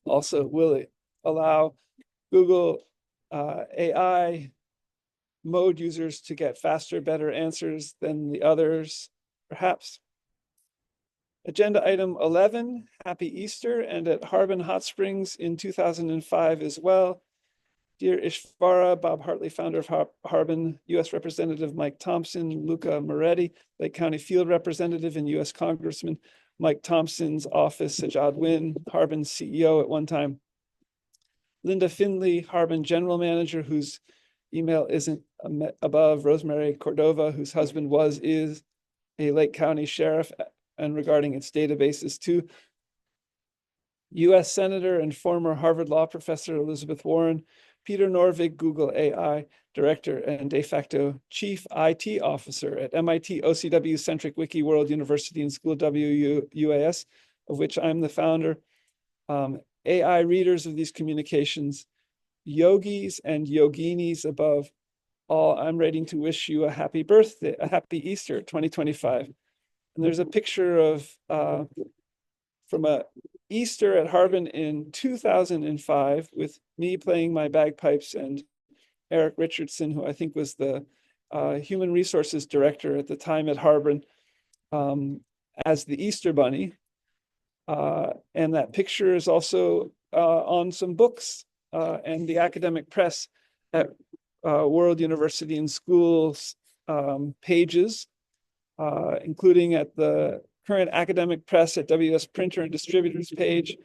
Also, will it allow Google AI mode users to get faster, better answers than the others, perhaps? Agenda item 11, Happy Easter, and at Harbin Hot Springs in 2005 as well. Dear Ishvara, Bob Hartley, founder of Harbin, U.S. Representative Mike Thompson, Luca Moretti, Lake County Field Representative and U.S. Congressman Mike Thompson's office, Sajad Win, Harbin's CEO at one time. Linda Finley, Harbin General Manager, whose email isn't above. Rosemary Cordova, whose husband is a Lake County Sheriff, and regarding its databases too. U.S. Senator and former Harvard Law professor Elizabeth Warren, Peter Norvig, Google AI Director and de facto Chief IT Officer at MIT OCW Centric Wiki World University and School WUAS, of which I'm the founder. AI readers of these communications, yogis and yoginis above all, I'm ready to wish you a happy birthday, a happy Easter 2025. And there's a picture of from a Easter at Harbin in 2005 with me playing my bagpipes and Eric Richardson, who I think was the human resources director at the time at Harbin, as the Easter Bunny. And that picture is also on some books and the academic press at World University and Schools pages, including at the current academic press at WS Printer and Distributors page,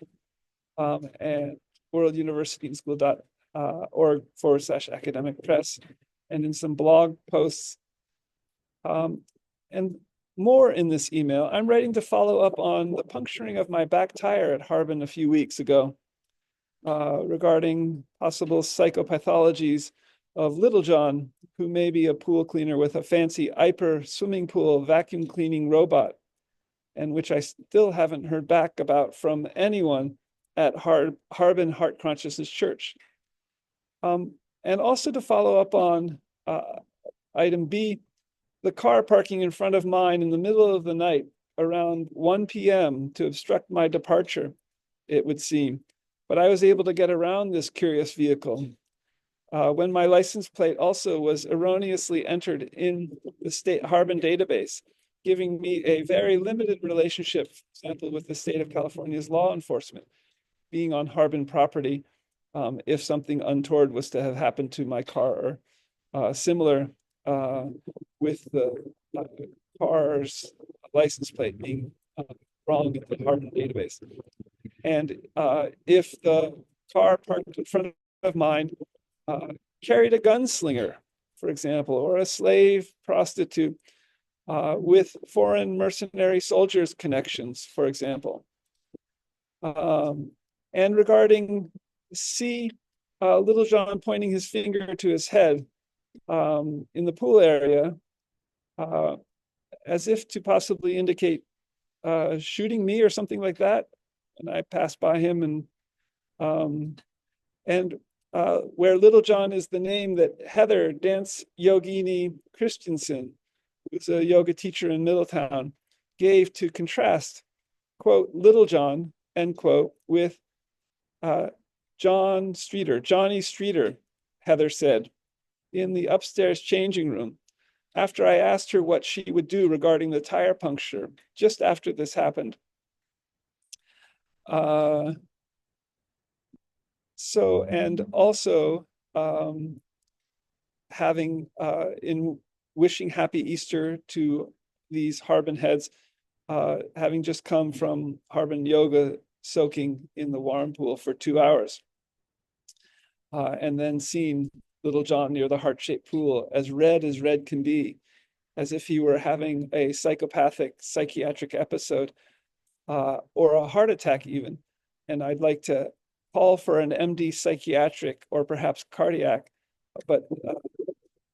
and World University and School.org/academic press, and in some blog posts. And more in this email. I'm writing to follow up on the puncturing of my back tire at Harbin a few weeks ago, regarding possible psychopathologies of Little John, who may be a pool cleaner with a fancy IPER swimming pool vacuum cleaning robot, and which I still haven't heard back about from anyone at Harbin Heart Consciousness Church. And also to follow up on item B, the car parking in front of mine in the middle of the night around 1 p.m. to obstruct my departure, it would seem. But I was able to get around this curious vehicle when my license plate also was erroneously entered in the state Harbin database, giving me a very limited relationship, for example, with the state of California's law enforcement, being on Harbin property if something untoward was to have happened to my car, or similar with the car's license plate being wrong in the Harbin database. And if the car parked in front of mine carried a gunslinger, for example, or a slave prostitute with foreign mercenary soldiers connections, for example. And regarding C, Little John pointing his finger to his head in the pool area, as if to possibly indicate shooting me or something like that. And I passed by him, and where Little John is the name that Heather Dance Yogini Christensen, who's a yoga teacher in Middletown, gave to contrast, quote, Little John, end quote, with Johnny Streeter, Heather said, in the upstairs changing room, after I asked her what she would do regarding the tire puncture, just after this happened. So, and also having, in wishing happy Easter to these Harbin heads, having just come from Harbin yoga, soaking in the warm pool for 2 hours. And then seeing Little John near the heart-shaped pool, as red can be, as if he were having a psychopathic psychiatric episode or a heart attack even. And I'd like to call for an MD psychiatric or perhaps cardiac, but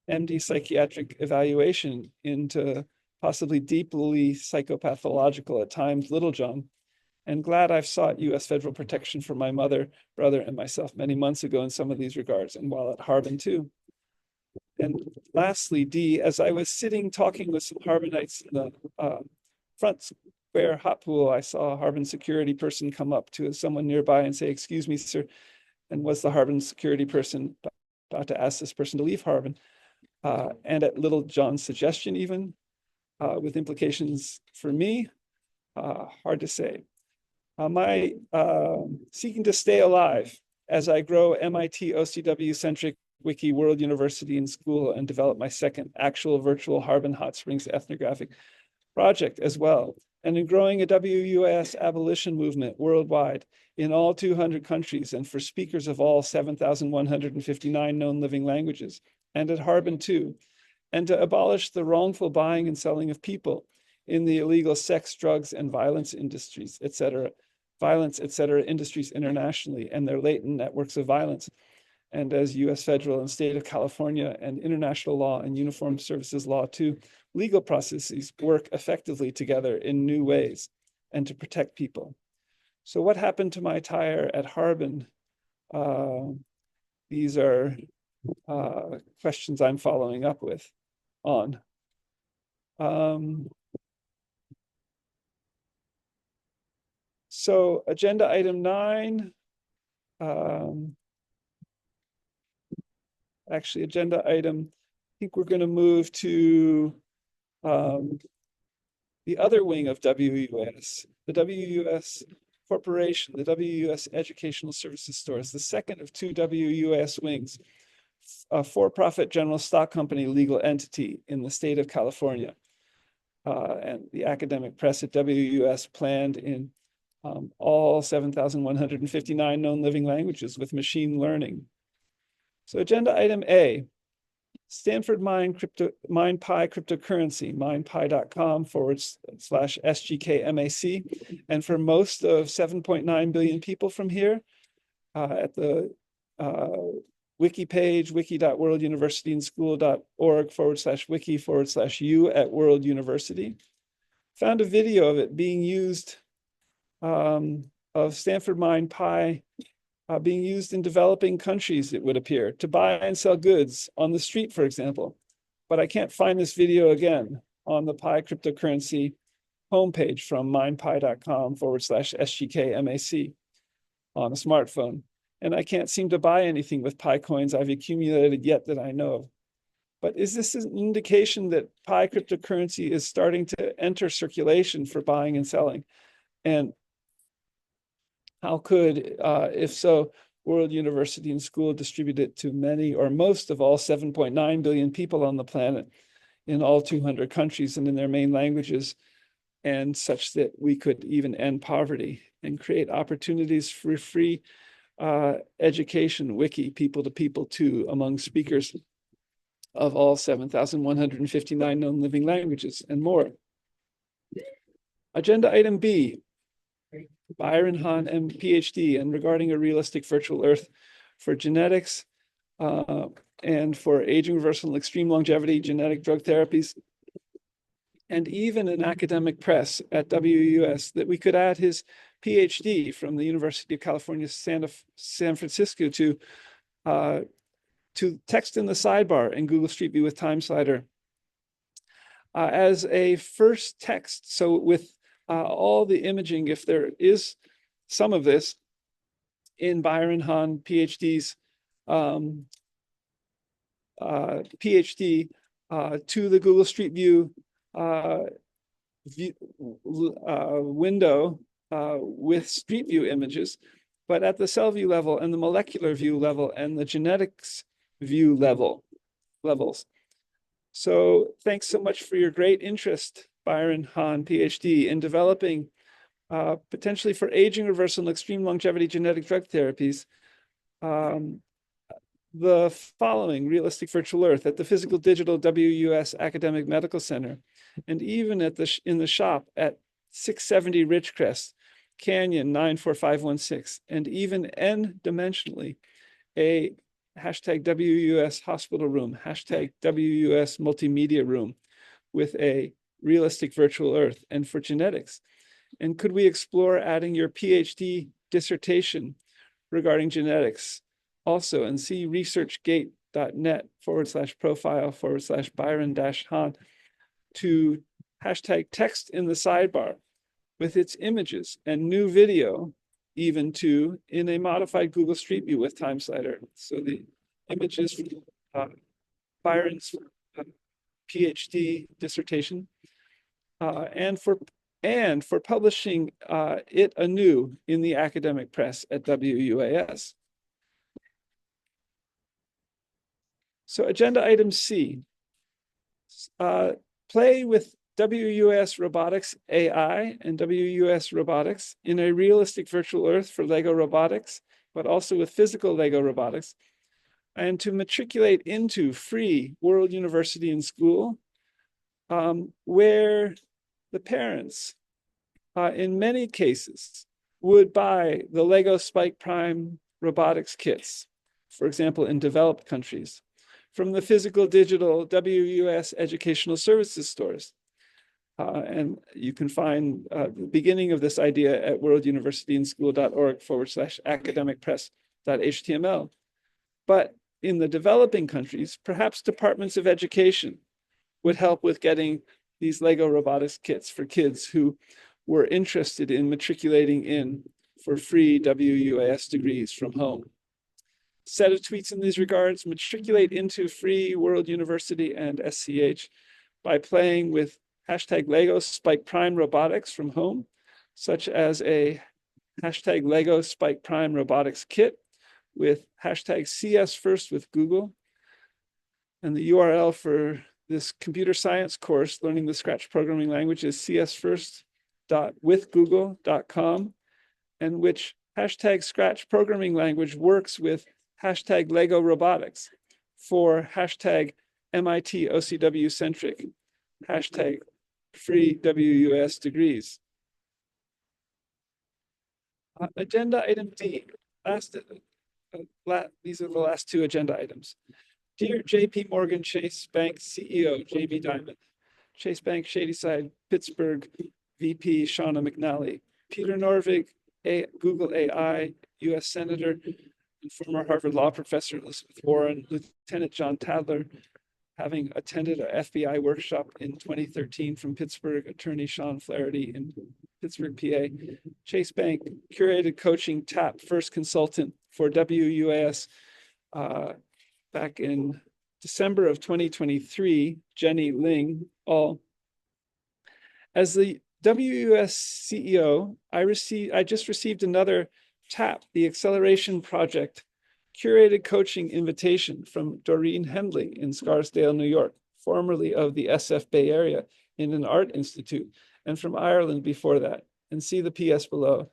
MD psychiatric evaluation into possibly deeply psychopathological at times Little John. And glad I've sought U.S. federal protection for my mother, brother, and myself many months ago in some of these regards, and while at Harbin too. And lastly, D, as I was sitting talking with some Harbinites in the front square hot pool, I saw a Harbin security person come up to someone nearby and say, "Excuse me, sir," and was the Harbin security person about to ask this person to leave Harbin. And at Little John's suggestion even, with implications for me, hard to say. My seeking to stay alive as I grow MIT OCW-centric Wiki World University and School and develop my second actual virtual Harbin Hot Springs ethnographic project as well, and in growing a WUAS abolition movement worldwide in all 200 countries and for speakers of all 7,159 known living languages, and at Harbin too, and to abolish the wrongful buying and selling of people in the illegal sex, drugs, and violence industries, etc., industries internationally, and their latent networks of violence. And as U.S. federal and state of California and international law and uniform services law too, legal processes work effectively together in new ways and to protect people. So what happened to my tire at Harbin? These are questions I'm following up with on. So agenda item 9, actually agenda item, I think we're going to move to the other wing of WUS, the WUS Corporation, the WUS Educational Services Stores, the second of 2 WUS wings, a for-profit general stock company legal entity in the state of California. And the academic press at WUS planned in all 7,159 known living languages with machine learning. So agenda item A, Stanford MindPi cryptocurrency, mindpi.com/SGKMAC. And for most of 7.9 billion people from here, at the wiki page, wiki.worlduniversityandschool.org/wiki/u@World University, found a video of it being used, of Stanford MindPi being used in developing countries, it would appear, to buy and sell goods on the street, for example. But I can't find this video again on the Pi cryptocurrency homepage from mindpi.com/SGKMAC on a smartphone. And I can't seem to buy anything with Pi coins I've accumulated yet that I know of. But is this an indication that Pi cryptocurrency is starting to enter circulation for buying and selling? And how could, if so, World University and School distribute it to many or most of all 7.9 billion people on the planet in all 200 countries and in their main languages, and such that we could even end poverty and create opportunities for free education, wiki, people to people too, among speakers of all 7,159 known living languages and more. Agenda item B, Byron Han, PhD, and regarding a realistic virtual Earth for genetics and for aging reversal and extreme longevity, genetic drug therapies, and even an academic press at WUS that we could add his PhD from the University of California, San Francisco to text in the sidebar in Google Street View with Time Slider as a first text. So with all the imaging, if there is some of this in Byron Han, PhD's PhD to the Google Street View window with Street View images, but at the cell view level and the molecular view level and the genetics view levels. So thanks so much for your great interest, Byron Han, PhD, in developing potentially for aging reversal and extreme longevity genetic drug therapies, the following realistic virtual Earth at the Physical Digital WUS Academic Medical Center, and even at in the shop at 670 Ridgecrest, Canyon 94516, and even n-dimensionally a hashtag WUS hospital room, hashtag WUS multimedia room with a realistic virtual Earth and for genetics. And could we explore adding your PhD dissertation regarding genetics also, and see researchgate.net/profile/Byron-Han to hashtag text in the sidebar with its images and new video, even to in a modified Google Street View with Time Slider. So the images from Byron's PhD dissertation and for publishing it anew in the academic press at WUAS. So agenda item C, play with WUS Robotics AI and WUS Robotics in a realistic virtual Earth for LEGO Robotics, but also with physical LEGO Robotics, and to matriculate into free World University and School, where the parents, in many cases, would buy the LEGO Spike Prime robotics kits, for example, in developed countries, from the physical digital WUS educational services stores. And you can find the beginning of this idea at worlduniversityandschool.org/academicpress.html. But in the developing countries, perhaps departments of education would help with getting these LEGO robotics kits for kids who were interested in matriculating in for free WUAS degrees from home. Set of tweets in these regards: matriculate into free World University and SCH by playing with hashtag LEGO Spike Prime Robotics from home, such as a hashtag LEGO Spike Prime Robotics kit with hashtag CS First with Google. And the URL for this computer science course, learning the Scratch programming language, is csfirst.withgoogle.com, and which hashtag Scratch programming language works with hashtag LEGO Robotics for hashtag MIT OCW centric, hashtag free WUS degrees. Agenda item D, these are the last two agenda items. Dear JP Morgan Chase Bank CEO, JB Diamond, Chase Bank Shadyside, Pittsburgh, VP Shauna McNally, Peter Norvig, Google AI, US Senator, and former Harvard Law Professor Elizabeth Warren, Lieutenant John Tadler, having attended a FBI workshop in 2013 from Pittsburgh attorney Sean Flaherty in Pittsburgh, PA. Chase Bank curated coaching TAP, first consultant for WUAS back in December of 2023, Jenny Ling, all. As the WUS CEO, I just received another TAP, the Acceleration Project, curated coaching invitation from Doreen Hendley in Scarsdale, New York, formerly of the SF Bay Area in an art institute, and from Ireland before that. And see the PS below.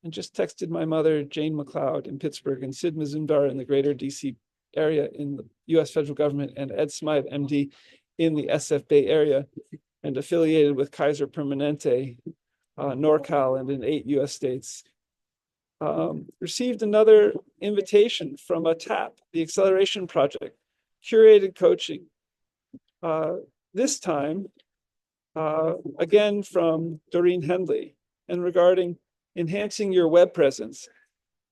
And just texted my mother, Jane McLeod in Pittsburgh, and Sid Mazumdar in the greater DC area in the US federal government, and Ed Smythe, MD, in the SF Bay Area, and affiliated with Kaiser Permanente, NorCal, and in 8 US states. Received another invitation from a TAP, the Acceleration Project, curated coaching. This time, again from Doreen Hendley, and regarding enhancing your web presence.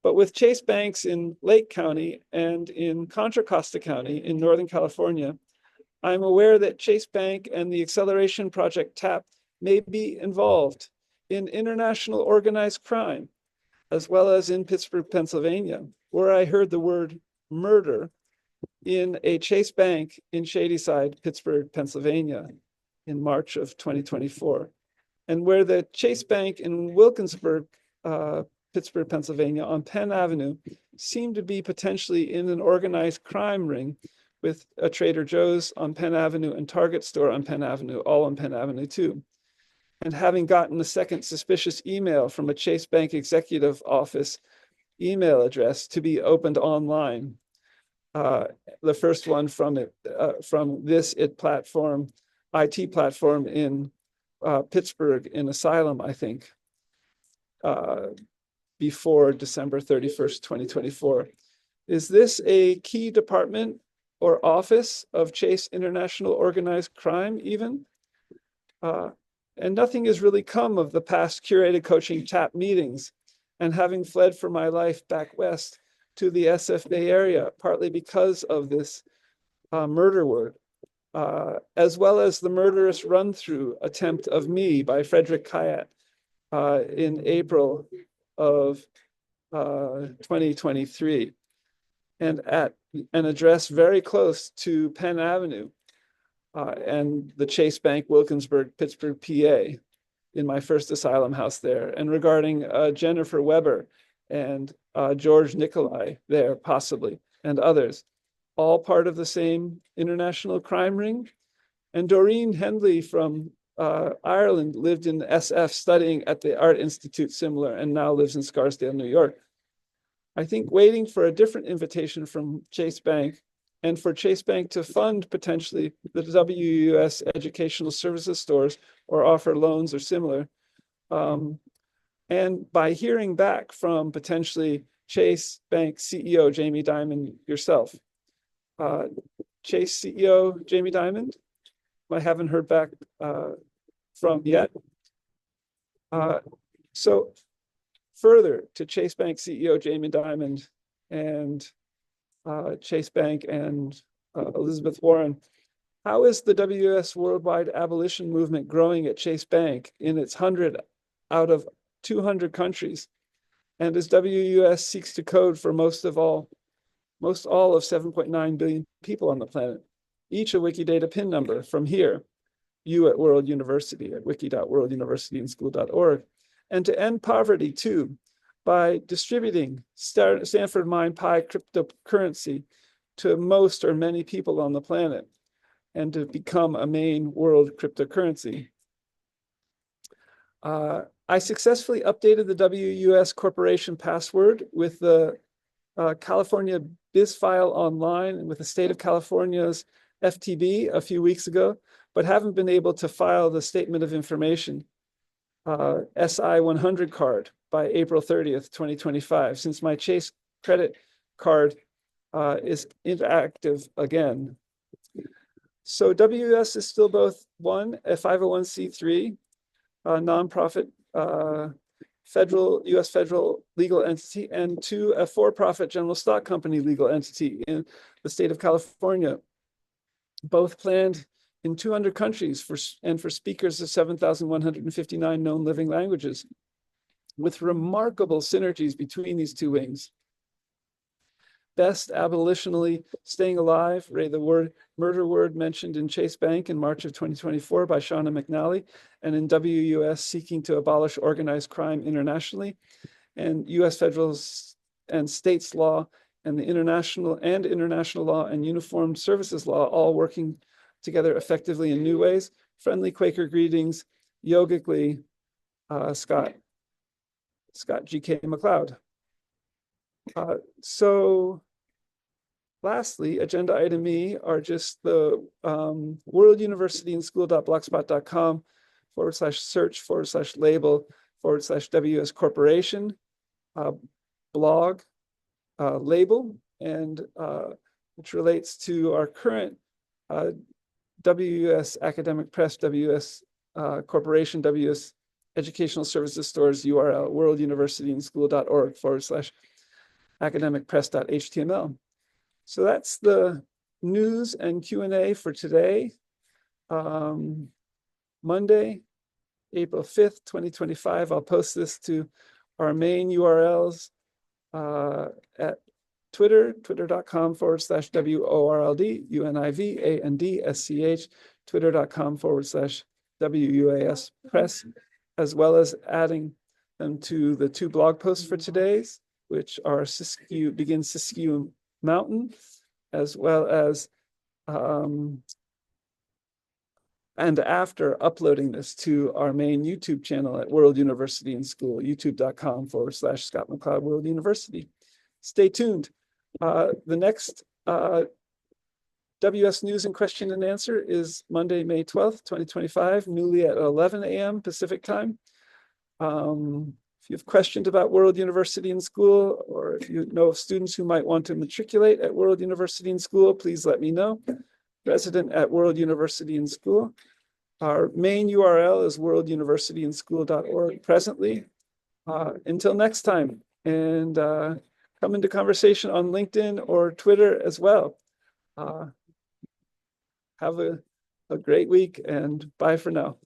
But with Chase Banks in Lake County and in Contra Costa County in Northern California, I'm aware that Chase Bank and the Acceleration Project TAP may be involved in international organized crime, as well as in Pittsburgh, Pennsylvania, where I heard the word murder in a Chase Bank in Shadyside, Pittsburgh, Pennsylvania in March of 2024, and where the Chase Bank in Wilkinsburg, Pittsburgh, Pennsylvania on Penn Avenue seemed to be potentially in an organized crime ring with a Trader Joe's on Penn Avenue and Target store on Penn Avenue, all on Penn Avenue too. And having gotten a second suspicious email from a Chase Bank executive office email address to be opened online. The first one from this IT platform in Pittsburgh in Asylum, I think, before December 31st, 2024. Is this a key department or office of Chase International Organized Crime even? And nothing has really come of the past curated coaching TAP meetings, and having fled for my life back west to the SF Bay Area, partly because of this murder word, as well as the murderous run-through attempt of me by Frederick Kayat in April of 2023, and at an address very close to Penn Avenue and the Chase Bank, Wilkinsburg, Pittsburgh, PA, in my first asylum house there, and regarding Jennifer Weber and George Nikolai there, possibly, and others, all part of the same international crime ring. And Doreen Hendley from Ireland lived in SF studying at the Art Institute, similar, and now lives in Scarsdale, New York. I think waiting for a different invitation from Chase Bank, and for Chase Bank to fund potentially the WUS educational services stores or offer loans or similar. And by hearing back from potentially Chase Bank CEO Jamie Dimon yourself. Chase CEO Jamie Dimon, I haven't heard back from yet. So further to Chase Bank CEO Jamie Dimon and Chase Bank and Elizabeth Warren, how is the WS Worldwide Abolition Movement growing at Chase Bank in its 100 out of 200 countries? And as WUS seeks to code for most all of 7.9 billion people on the planet, each a Wikidata PIN number from here, you at World University at wiki.worlduniversityandschool.org, and to end poverty too, by distributing Stanford MindPi cryptocurrency to most or many people on the planet, and to become a main world cryptocurrency. I successfully updated the WUS corporation password with the California BizFile Online and with the state of California's FTB a few weeks ago, but haven't been able to file the Statement of Information SI 100 card by April 30th, 2025, since my Chase credit card is inactive again. So WUS is still both one, a 501c3 nonprofit US federal legal entity, and two, a for-profit general stock company legal entity in the state of California. both planned in 200 countries and for speakers of 7,159 known living languages, with remarkable synergies between these two wings. Best abolitionally staying alive, the murder word mentioned in Chase Bank in March of 2024 by Shauna McNally, and in WUS seeking to abolish organized crime internationally, and US federal and states law, and the international law and uniformed services law all working together effectively in new ways. Friendly Quaker greetings, yogically, Scott G.K. McLeod. So lastly, agenda item E are just the worlduniversityinschool.blogspot.com/search/label/WS Corporation blog label, and which relates to our current WUS Academic Press, WUS Corporation, WUS Educational Services Stores URL, worlduniversityinschool.org/academicpress.html. So that's the news and Q&A for today, Monday, April 5th, 2025. I'll post this to our main URLs at Twitter, twitter.com/WORLDUNIVANDSCH, twitter.com/WUAS press, as well as adding them to the two blog posts for today's, which are Siskiyou Mountain, as well as and after uploading this to our main YouTube channel at World University in School, youtube.com/Scott McLeod World University. Stay tuned. The next WS News and Question and Answer is Monday, May 12th, 2025, newly at 11 a.m. Pacific time. If you have questions about World University in School, or if you know of students who might want to matriculate at World University in School, please let me know. Resident at World University in School. Our main URL is worlduniversityinschool.org presently. Until next time, and come into conversation on LinkedIn or Twitter as well. Have a great week, and bye for now.